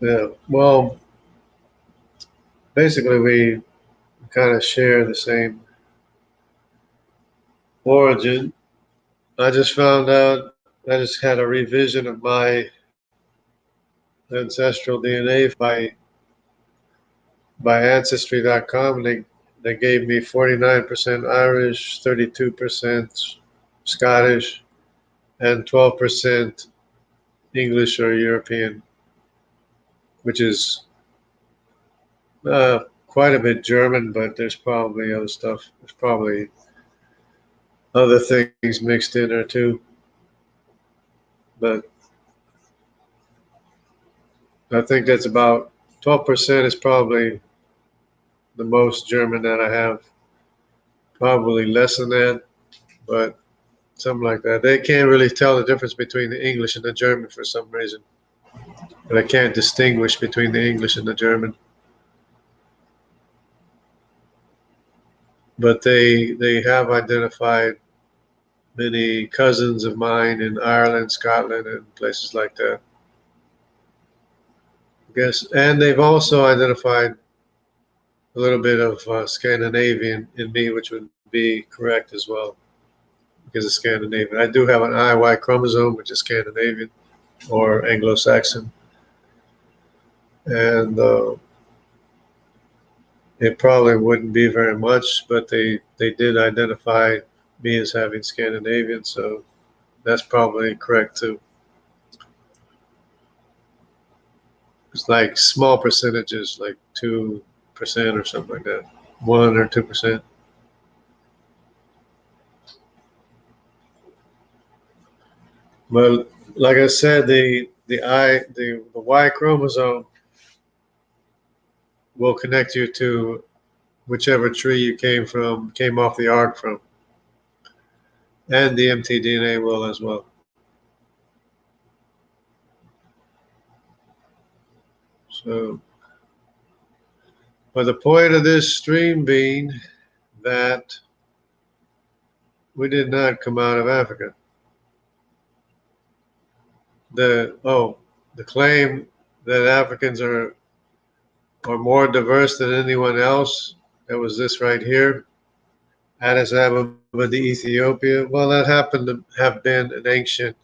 Yeah, well, basically we kind of share the same origin. I just found out, I just had a revision of my ancestral DNA by Ancestry.com. They gave me 49% Irish, 32% Scottish, and 12% English or European, which is quite a bit German, but there's probably other stuff. There's probably other things mixed in there too. But I think that's about 12% is probably the most German that I have. Probably less than that, but something like that. They can't really tell the difference between the English and the German for some reason. And I can't distinguish between the English and the German. But they have identified many cousins of mine in Ireland, Scotland, and places like that. I guess, and they've also identified a little bit of Scandinavian in me, which would be correct as well, because of Scandinavian. I do have an IY chromosome, which is Scandinavian or Anglo-Saxon, and it probably wouldn't be very much, but they did identify me as having Scandinavian, so that's probably correct too. It's like small percentages, like 2% or something like that, 1 or 2%. But like I said, the Y chromosome will connect you to whichever tree you came off the ark from, and the mtDNA will as well. So, but the point of this stream being that we did not come out of Africa. The claim that Africans are more diverse than anyone else That was this right here, Addis Ababa, the Ethiopia. Well, that happened to have been an ancient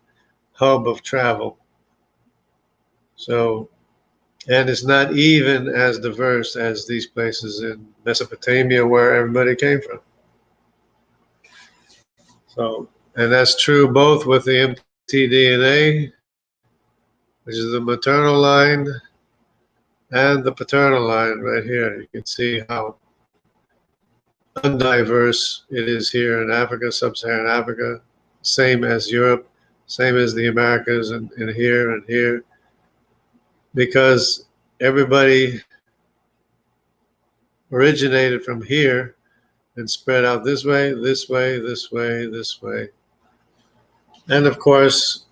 hub of travel. So, and it's not even as diverse as these places in Mesopotamia where everybody came from. So, and that's true both with the mtDNA, which is the maternal line, and the paternal line right here. You can see how undiverse it is here in Africa, sub-Saharan Africa, same as Europe, same as the Americas, and here, because everybody originated from here and spread out this way, this way, this way, this way. And of course,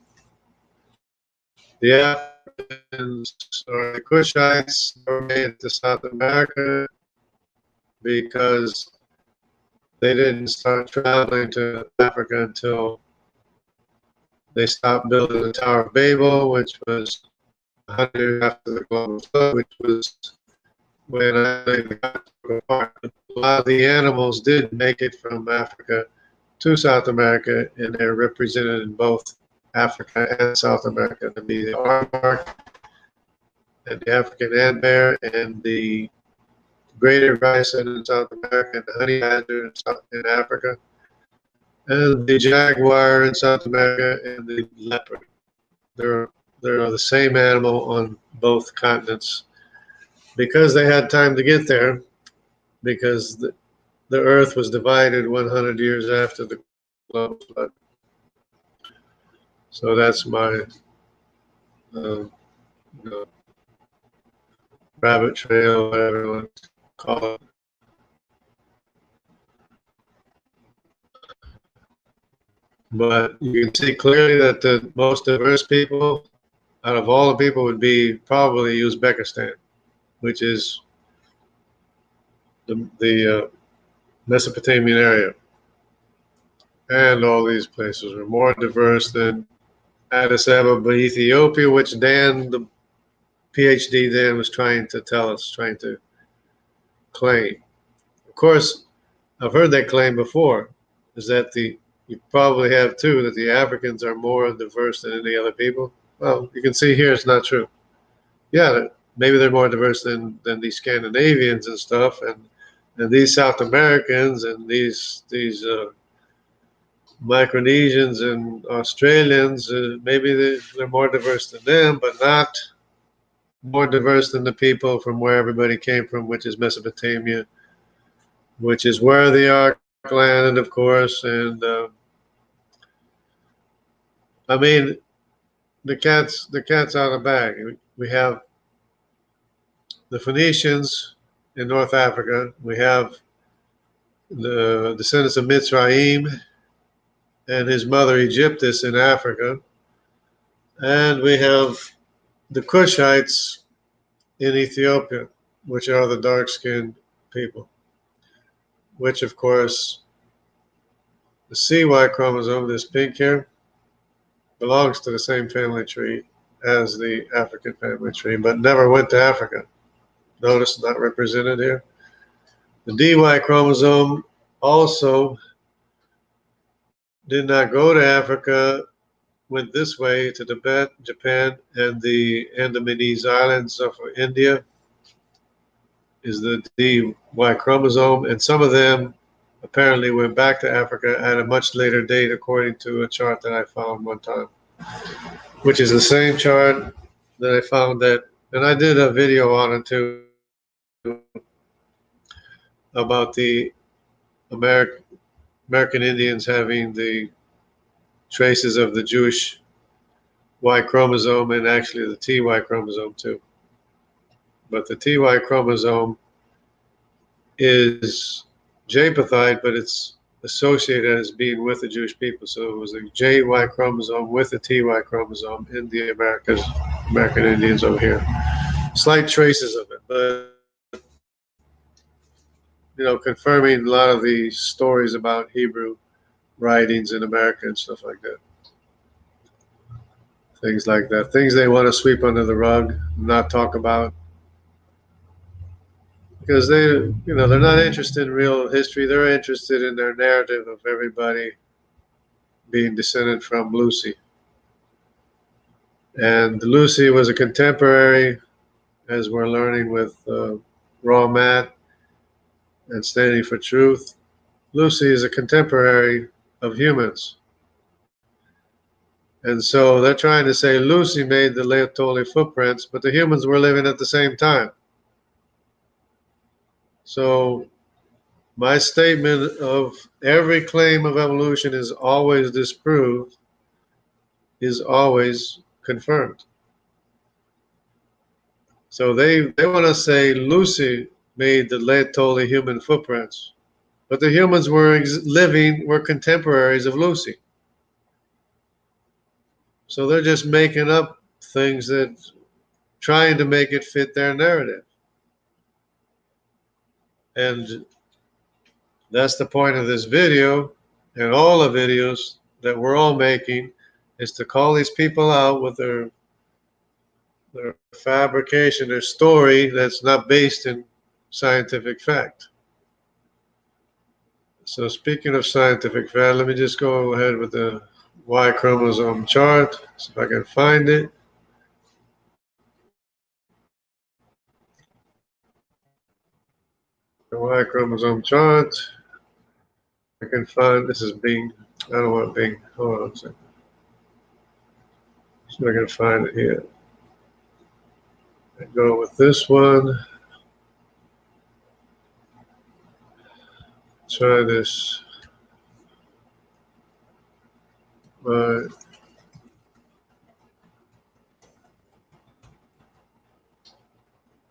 the Africans or the Kushites were made to South America because they didn't start traveling to Africa until they stopped building the Tower of Babel, which was 100 years after the global flood, which was when they got apart. A lot of the animals did make it from Africa to South America, and they're represented in both Africa and South America. To be the aardvark and the African ant bear and the greater bison in South America and the honey badger in Africa, and the jaguar in South America and the leopard. They're the same animal on both continents because they had time to get there, because the earth was divided 100 years after the global flood. So that's my you know, rabbit trail, whatever you want to call it. But you can see clearly that the most diverse people out of all the people would be probably Uzbekistan, which is the Mesopotamian area. And all these places were more diverse than Addis Ababa, Ethiopia, which Dan, the PhD Dan, was trying to tell us, trying to claim. Of course, I've heard that claim before, is that you probably have too, that the Africans are more diverse than any other people. Well, you can see here it's not true. Yeah, maybe they're more diverse than these Scandinavians and stuff, and these South Americans and these Micronesians and Australians, maybe they're more diverse than them, but not more diverse than the people from where everybody came from, which is Mesopotamia, which is where the Ark landed, of course. And I mean, the cat's out of the bag. We have the Phoenicians in North Africa. We have the descendants of Mitzrayim and his mother Egyptus in Africa. And we have the Kushites in Ethiopia, which are the dark-skinned people, which, of course, the CY chromosome, this pink here, belongs to the same family tree as the African family tree, but never went to Africa. Notice not represented here. The DY chromosome also did not go to Africa, went this way to Tibet, Japan, and the Andamanese Islands of India is the DY chromosome, and some of them apparently went back to Africa at a much later date, according to a chart that I found one time, which is the same chart that I found and I did a video on it too, about the American Indians having the traces of the Jewish Y chromosome and actually the TY chromosome too. But the TY chromosome is Japhetite, but it's associated as being with the Jewish people. So it was a JY chromosome with a TY chromosome in the American Indians over here. Slight traces of it, but confirming a lot of the stories about Hebrew writings in America and stuff like that. Things like that. Things they want to sweep under the rug, not talk about. because they're not interested in real history. They're interested in their narrative of everybody being descended from Lucy. And Lucy was a contemporary, as we're learning with Raw Matt and Standing for Truth. Lucy is a contemporary of humans. And so they're trying to say Lucy made the Laetoli footprints, but the humans were living at the same time. So my statement of every claim of evolution is always disproved is always confirmed. So they want to say Lucy made the Laetoli human footprints, but the humans were contemporaries of Lucy. So they're just making up things that trying to make it fit their narrative. And that's the point of this video and all the videos that we're all making, is to call these people out with their fabrication, their story that's not based in scientific fact. So speaking of scientific fact, let me just go ahead with the Y chromosome chart, see if I can find it. The Y chromosome chart. I can find, this is Bing. I don't want Bing. Hold on a second. See if I can find it here. I go with this one. Try this. Right.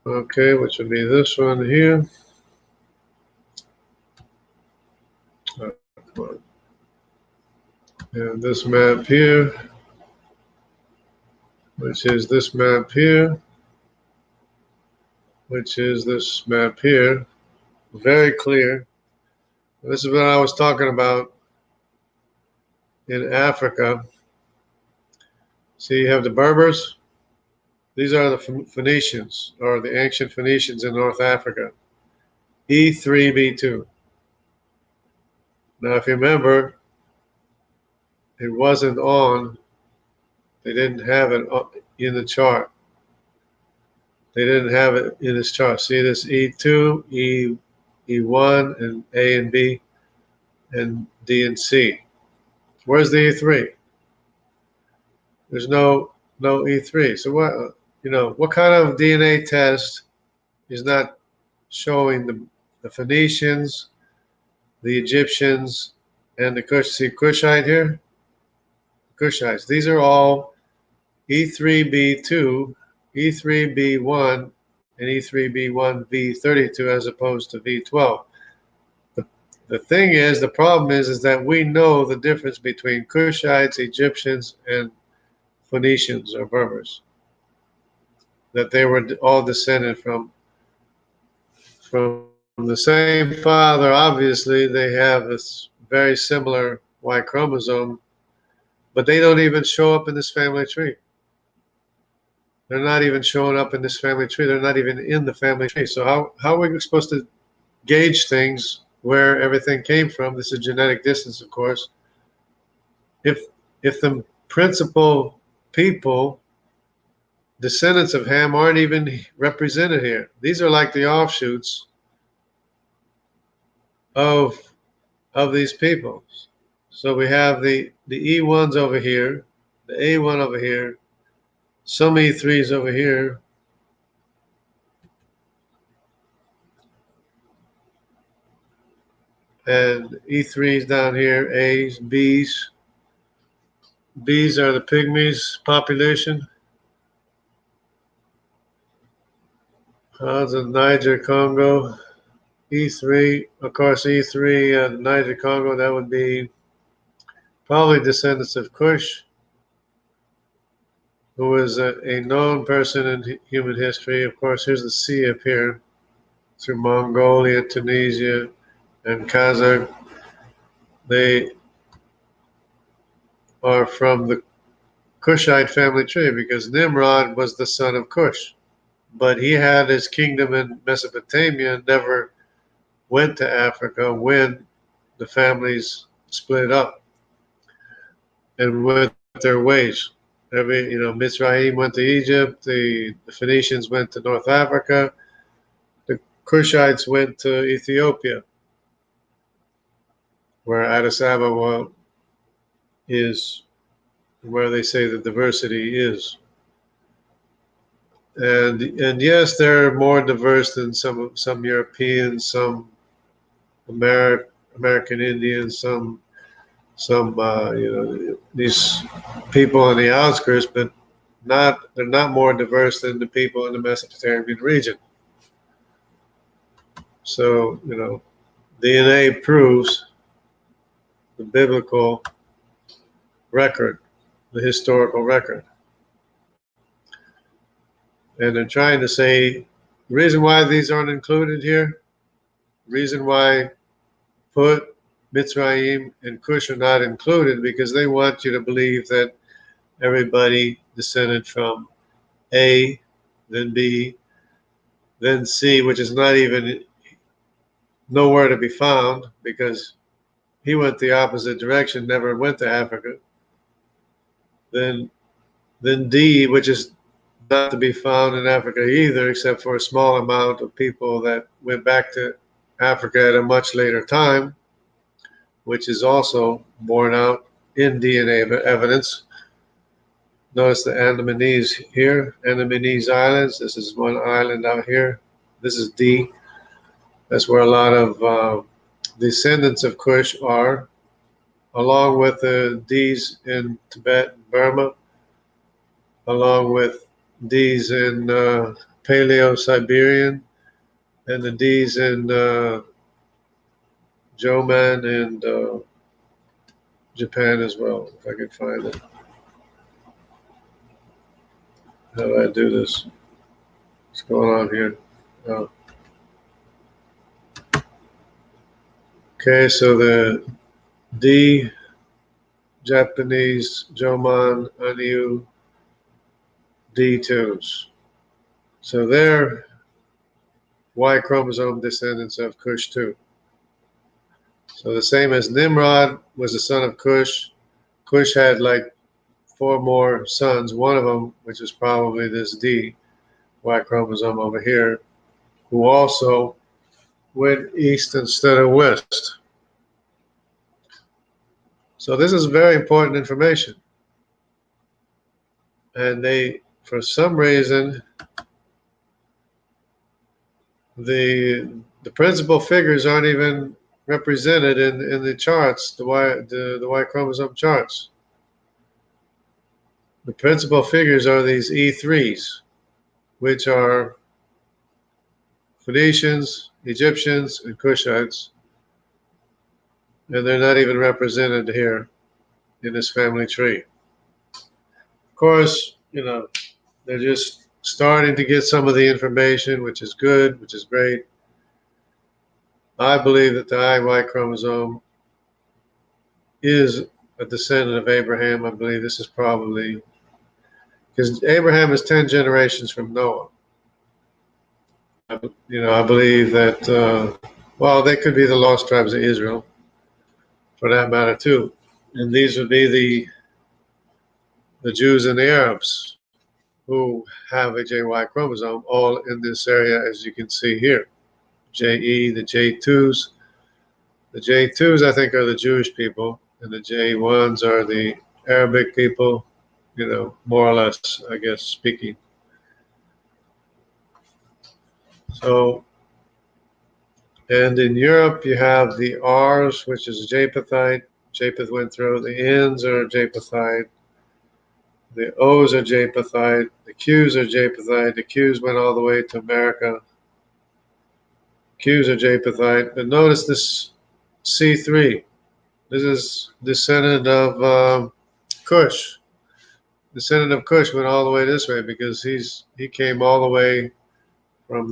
Okay, which would be this one here. And this map here, which is this map here, which is this map here. Very clear. This is what I was talking about in Africa. See, you have the Berbers. These are the Phoenicians, or the ancient Phoenicians in North Africa. E3B2. Now, if you remember, it wasn't on. They didn't have it in the chart. They didn't have it in this chart. See this E2, E1, and A and B, and D and C. Where's the E3? There's no E3. So what kind of DNA test is not showing the Phoenicians, the Egyptians, and the Kush? See Kushite here? Kushites. These are all E3B2, E3B1, and E3B1V32 as opposed to V12. The thing is, the problem is that we know the difference between Kushites, Egyptians, and Phoenicians or Berbers. That they were all descended from the same father. Obviously, they have this very similar Y chromosome, but they don't even show up in this family tree. They're not even showing up in this family tree. They're not even in the family tree. So how are we supposed to gauge things where everything came from? This is genetic distance, of course. If the principal people, descendants of Ham, aren't even represented here. These are like the offshoots of these people. So we have the E1s over here, the A1 over here, some E3s over here, and E3s down here, A's, B's. B's are the pygmies population. The Niger, Congo. E3, of course, E3, Niger, Congo, that would be probably descendants of Kush, who was a known person in human history. Of course, here's the sea up here through Mongolia, Tunisia, and Kazakh. They are from the Kushite family tree because Nimrod was the son of Kush. but he had his kingdom in Mesopotamia and never went to Africa when the families split up and went their ways. Mitzrayim went to Egypt, the Phoenicians went to North Africa, the Cushites went to Ethiopia, where Addis Ababa is, where they say the diversity is. And yes, they're more diverse than some Europeans, some American Indians, some these people on the outskirts, but they're not more diverse than the people in the Mesopotamian region. So, DNA proves the biblical record, the historical record. And they're trying to say the reason why these aren't included here, the reason why Put, Mitzrayim, and Cush are not included, because they want you to believe that everybody descended from A, then B, then C, which is not even nowhere to be found, because he went the opposite direction, never went to Africa. Then D, which is not to be found in Africa either, except for a small amount of people that went back to Africa at a much later time, which is also borne out in DNA evidence. Notice the Andamanese here, Andamanese Islands. This is one island out here. This is D. That's where a lot of descendants of Kush are, along with the Ds in Tibet and Burma, along with Ds in Paleo-Siberian, and the Ds in Joman and Japan as well, if I can find it. How do I do this? What's going on here? Oh. Okay, so the D, Japanese, Joman, Aniu, D2s. So they're Y chromosome descendants of Cush 2. So the same as Nimrod was the son of Cush. Cush had like 4 more sons, one of them, which is probably this D, Y chromosome over here, who also went east instead of west. So this is very important information. And they, for some reason, the principal figures aren't even represented in the charts, the Y chromosome charts. The principal figures are these E3s, which are Phoenicians, Egyptians, and Cushites, and they're not even represented here in this family tree. Of course, they're just starting to get some of the information, which is good, which is great. I believe that the Y chromosome is a descendant of Abraham. I believe this is probably, because Abraham is 10 generations from Noah. I believe that, they could be the lost tribes of Israel, for that matter, too. And these would be the Jews and the Arabs who have a JY chromosome, all in this area, as you can see here. JE, the J2s. The J2s, I think, are the Jewish people, and the J1s are the Arabic people, more or less, I guess, speaking. So, and in Europe, you have the Rs, which is Japhethite. Japheth went through. The Ns are Japhethite. The O's are Japhethite. The Q's are Japhethite. The Q's went all the way to America. Q's are Japhethite. But notice this C3. This is descendant of Cush. Descendant of Cush went all the way this way because he came all the way from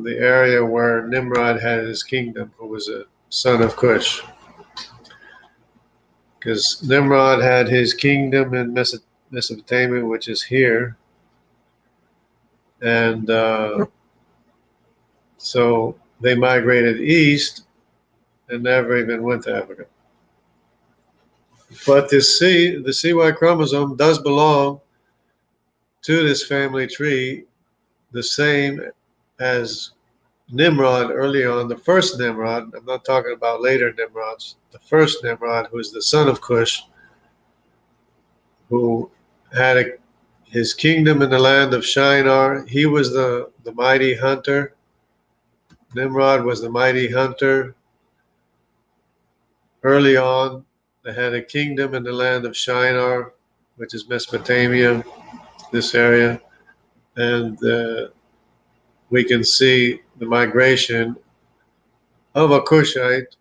the area where Nimrod had his kingdom, who was a son of Cush. Because Nimrod had his kingdom in Mesopotamia, which is here, And so they migrated east and never even went to Africa. But the CY chromosome does belong to this family tree, the same as Nimrod early on, the first Nimrod. I'm not talking about later Nimrods. The first Nimrod, who is the son of Cush, who had his kingdom in the land of Shinar. He was the mighty hunter. Nimrod was the mighty hunter. Early on, they had a kingdom in the land of Shinar, which is Mesopotamia, this area. And we can see the migration of a Cushite,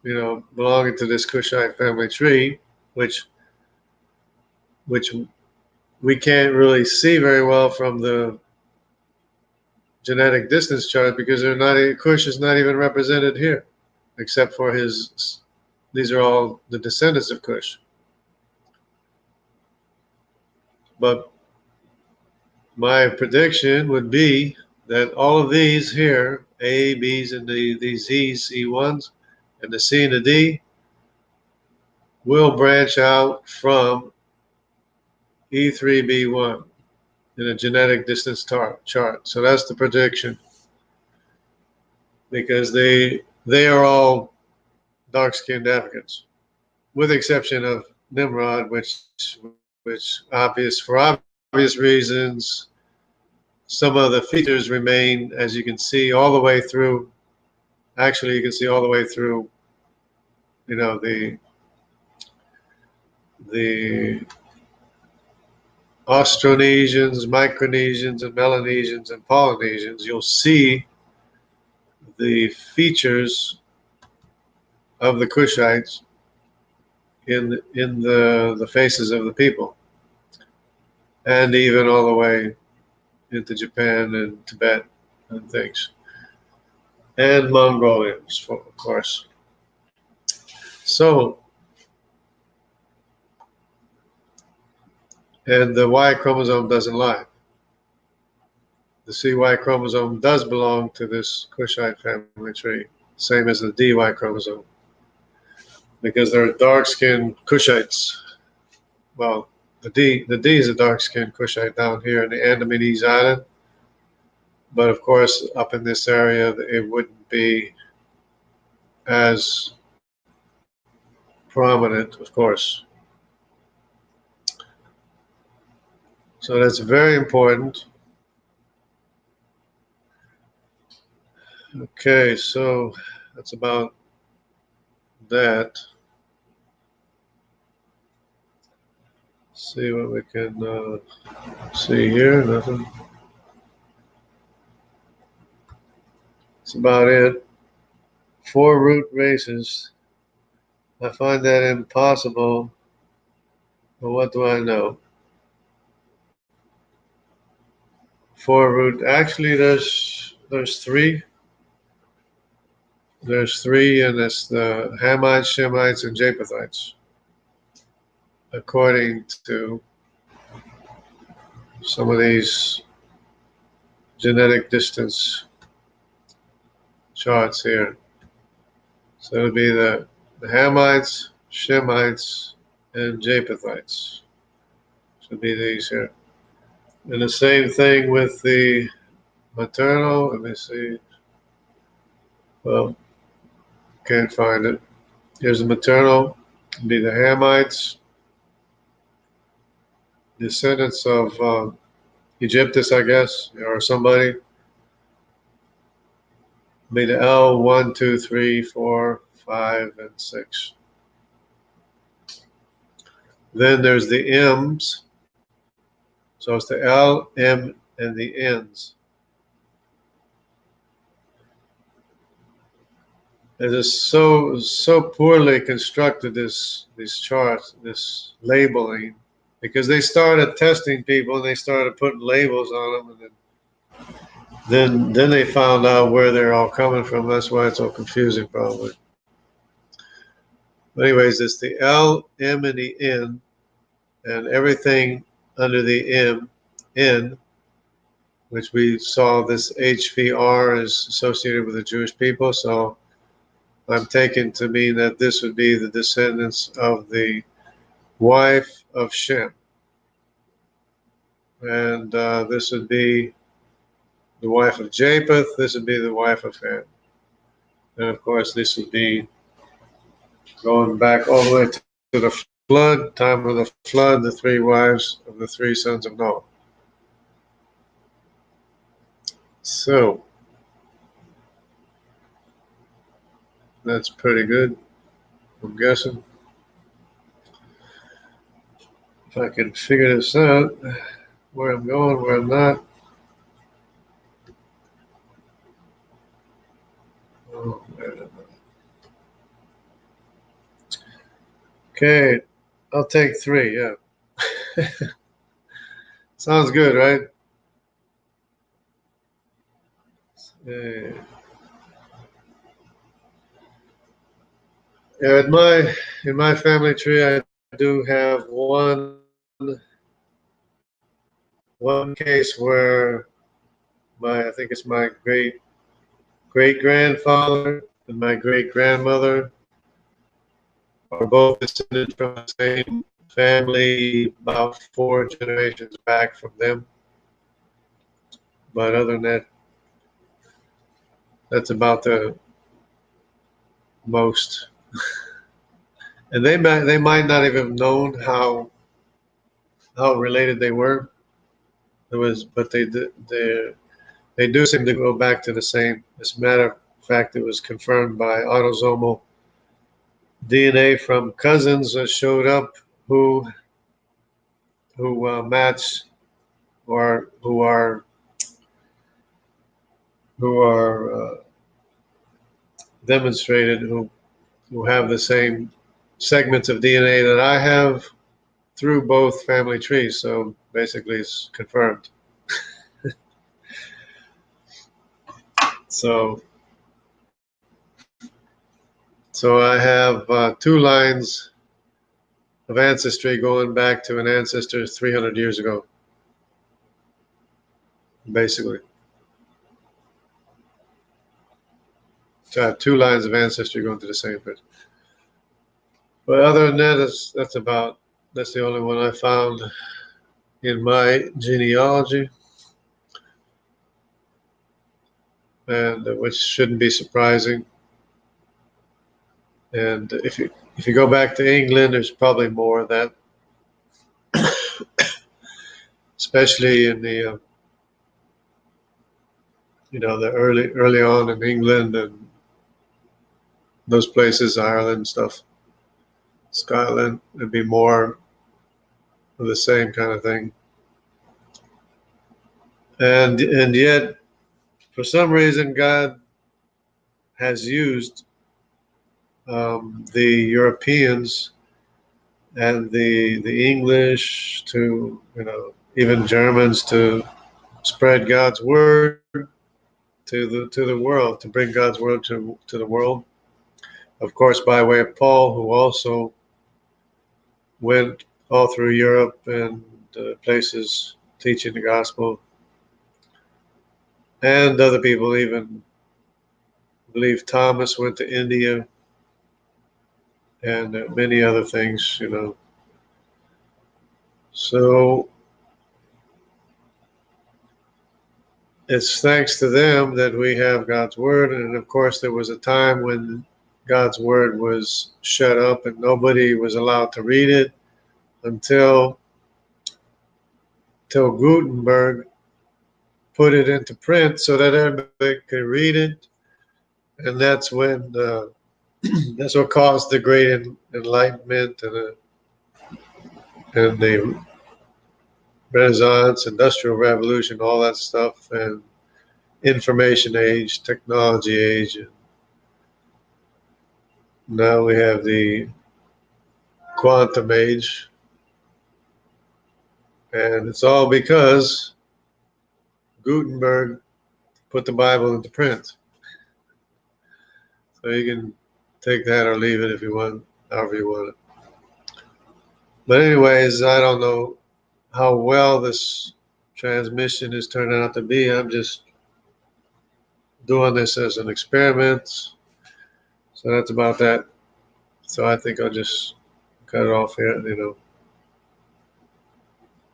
belonging to this Cushite family tree, which we can't really see very well from the genetic distance chart because Cush is not even represented here, except for these are all the descendants of Cush. But my prediction would be that all of these here, A, B's, and these E's, E1s, and the C and the D, will branch out from E3B1 in a genetic distance chart. So that's the prediction, because they are all dark-skinned Africans, with the exception of Nimrod, which for obvious reasons, some of the features remain, as you can see, all the way through. Actually, you can see all the way through, the Austronesians, Micronesians, and Melanesians, and Polynesians. You'll see the features of the Kushites in the faces of the people, and even all the way into Japan and Tibet and things, and Mongolians, of course. So, and the Y chromosome doesn't lie. The CY chromosome does belong to this Kushite family tree, same as the DY chromosome, because they're dark-skinned Kushites. Well, the D is a dark-skinned Kushite down here in the Andamanese Island, but of course up in this area it wouldn't be as prominent, of course. So that's very important. Okay, so that's about that. See what we can see here. Nothing. That's about it. 4 root races. I find that impossible, but what do I know? 4 root. Actually, there's 3. There's 3, and it's the Hamites, Shemites, and Japhethites, according to some of these genetic distance charts here. So it would be the Hamites, Shemites, and Japhethites. Should be these here. And the same thing with the maternal. Let me see. Well, can't find it. Here's the maternal. It'd be the Hamites, descendants of Egyptus, I guess, or somebody. Be the L 1, 2, 3, 4, 5, and 6. Then there's the M's. So it's the L, M, and the N's. It is so poorly constructed, these charts, this labeling, because they started testing people and they started putting labels on them, and then they found out where they're all coming from. That's why it's all confusing, probably. But anyways, it's the L, M, and the N, and everything under the N, which we saw this HVR is associated with the Jewish people. So I'm taken to mean that this would be the descendants of the wife of Shem. And this would be the wife of Japheth. This would be the wife of Ham. And of course, this would be going back all the way to the flood, time of the flood, the three wives of the three sons of Noah. So that's pretty good, I'm guessing. If I can figure this out, where I'm going, where I'm not. Oh, okay, I'll take 3, yeah. Sounds good, right? Yeah, in my family tree, I do have one case where I think it's my great grandfather and my great grandmother are both descended from the same family, about 4 generations back from them. But other than that, that's about the most. And they might not even have known how related they were. But they do seem to go back to the same. As a matter of fact, it was confirmed by autosomal DNA from cousins that showed up who match or who are demonstrated who have the same segments of DNA that I have through both family trees. So basically, it's confirmed. So I have 2 lines of ancestry going back to an ancestor 300 years ago, basically. So I have 2 lines of ancestry going to the same person. But other than that, that's the only one I found in my genealogy, and which shouldn't be surprising. And if you go back to England, there's probably more of that, especially in the the early on in England and those places, Ireland stuff, Scotland. It'd be more of the same kind of thing. And yet, for some reason, God has used the Europeans and the English to, even Germans, to spread God's word to the world, to bring God's word to the world. Of course, by way of Paul, who also went all through Europe and places teaching the gospel, and other people even believe Thomas went to India, and many other things, So it's thanks to them that we have God's word. And of course, there was a time when God's word was shut up and nobody was allowed to read it until Gutenberg put it into print so that everybody could read it. And that's when that's what caused the Great Enlightenment and the Renaissance, Industrial Revolution, all that stuff, and information age, technology age. And now we have the quantum age. And it's all because Gutenberg put the Bible into print. So you can take that or leave it if you want, however you want it. But anyways, I don't know how well this transmission is turning out to be. I'm just doing this as an experiment. So that's about that. So I think I'll just cut it off here,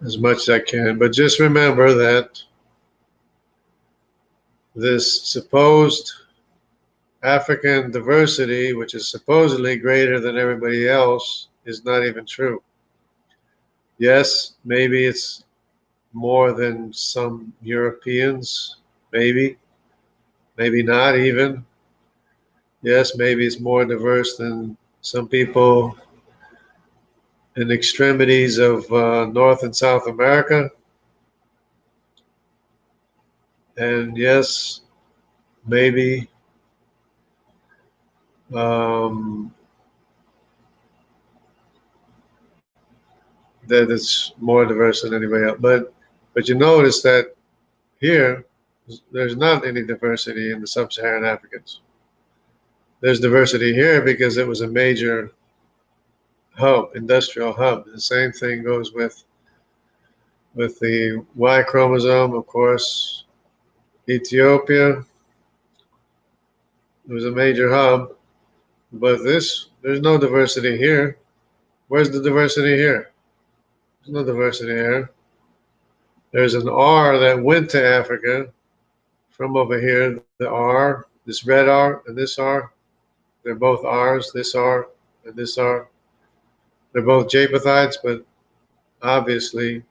as much as I can. But just remember that this supposed African diversity, which is supposedly greater than everybody else, is not even true. Yes, maybe it's more than some Europeans, maybe not even. Yes, maybe it's more diverse than some people in the extremities of North and South America. And yes, maybe that it's more diverse than anybody else. But you notice that here, there's not any diversity in the sub-Saharan Africans. There's diversity here because it was a major hub, industrial hub. The same thing goes with the Y chromosome, of course. Ethiopia was a major hub, but there's no diversity here. Where's the diversity here? There's no diversity here. There's an R that went to Africa from over here. The R, this red R and this R, they're both R's, this R and this R. They're both Japhethites, but obviously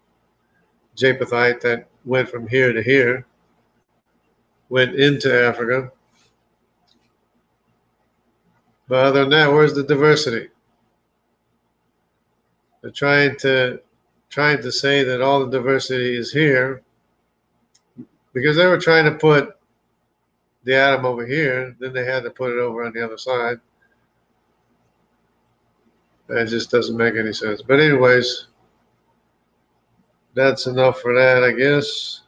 Japhethite that went from here to here went into Africa. But other than that, where's the diversity? They're trying to say that all the diversity is here because they were trying to put the atom over here, then they had to put it over on the other side. That just doesn't make any sense. But anyways, that's enough for that, I guess.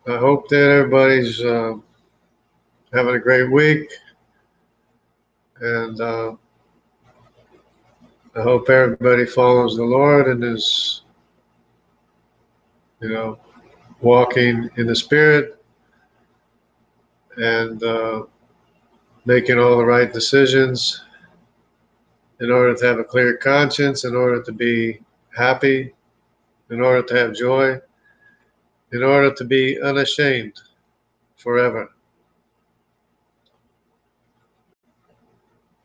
I hope that everybody's having a great week, and I hope everybody follows the Lord and is, walking in the Spirit and making all the right decisions in order to have a clear conscience, in order to be happy, in order to have joy, in order to be unashamed forever.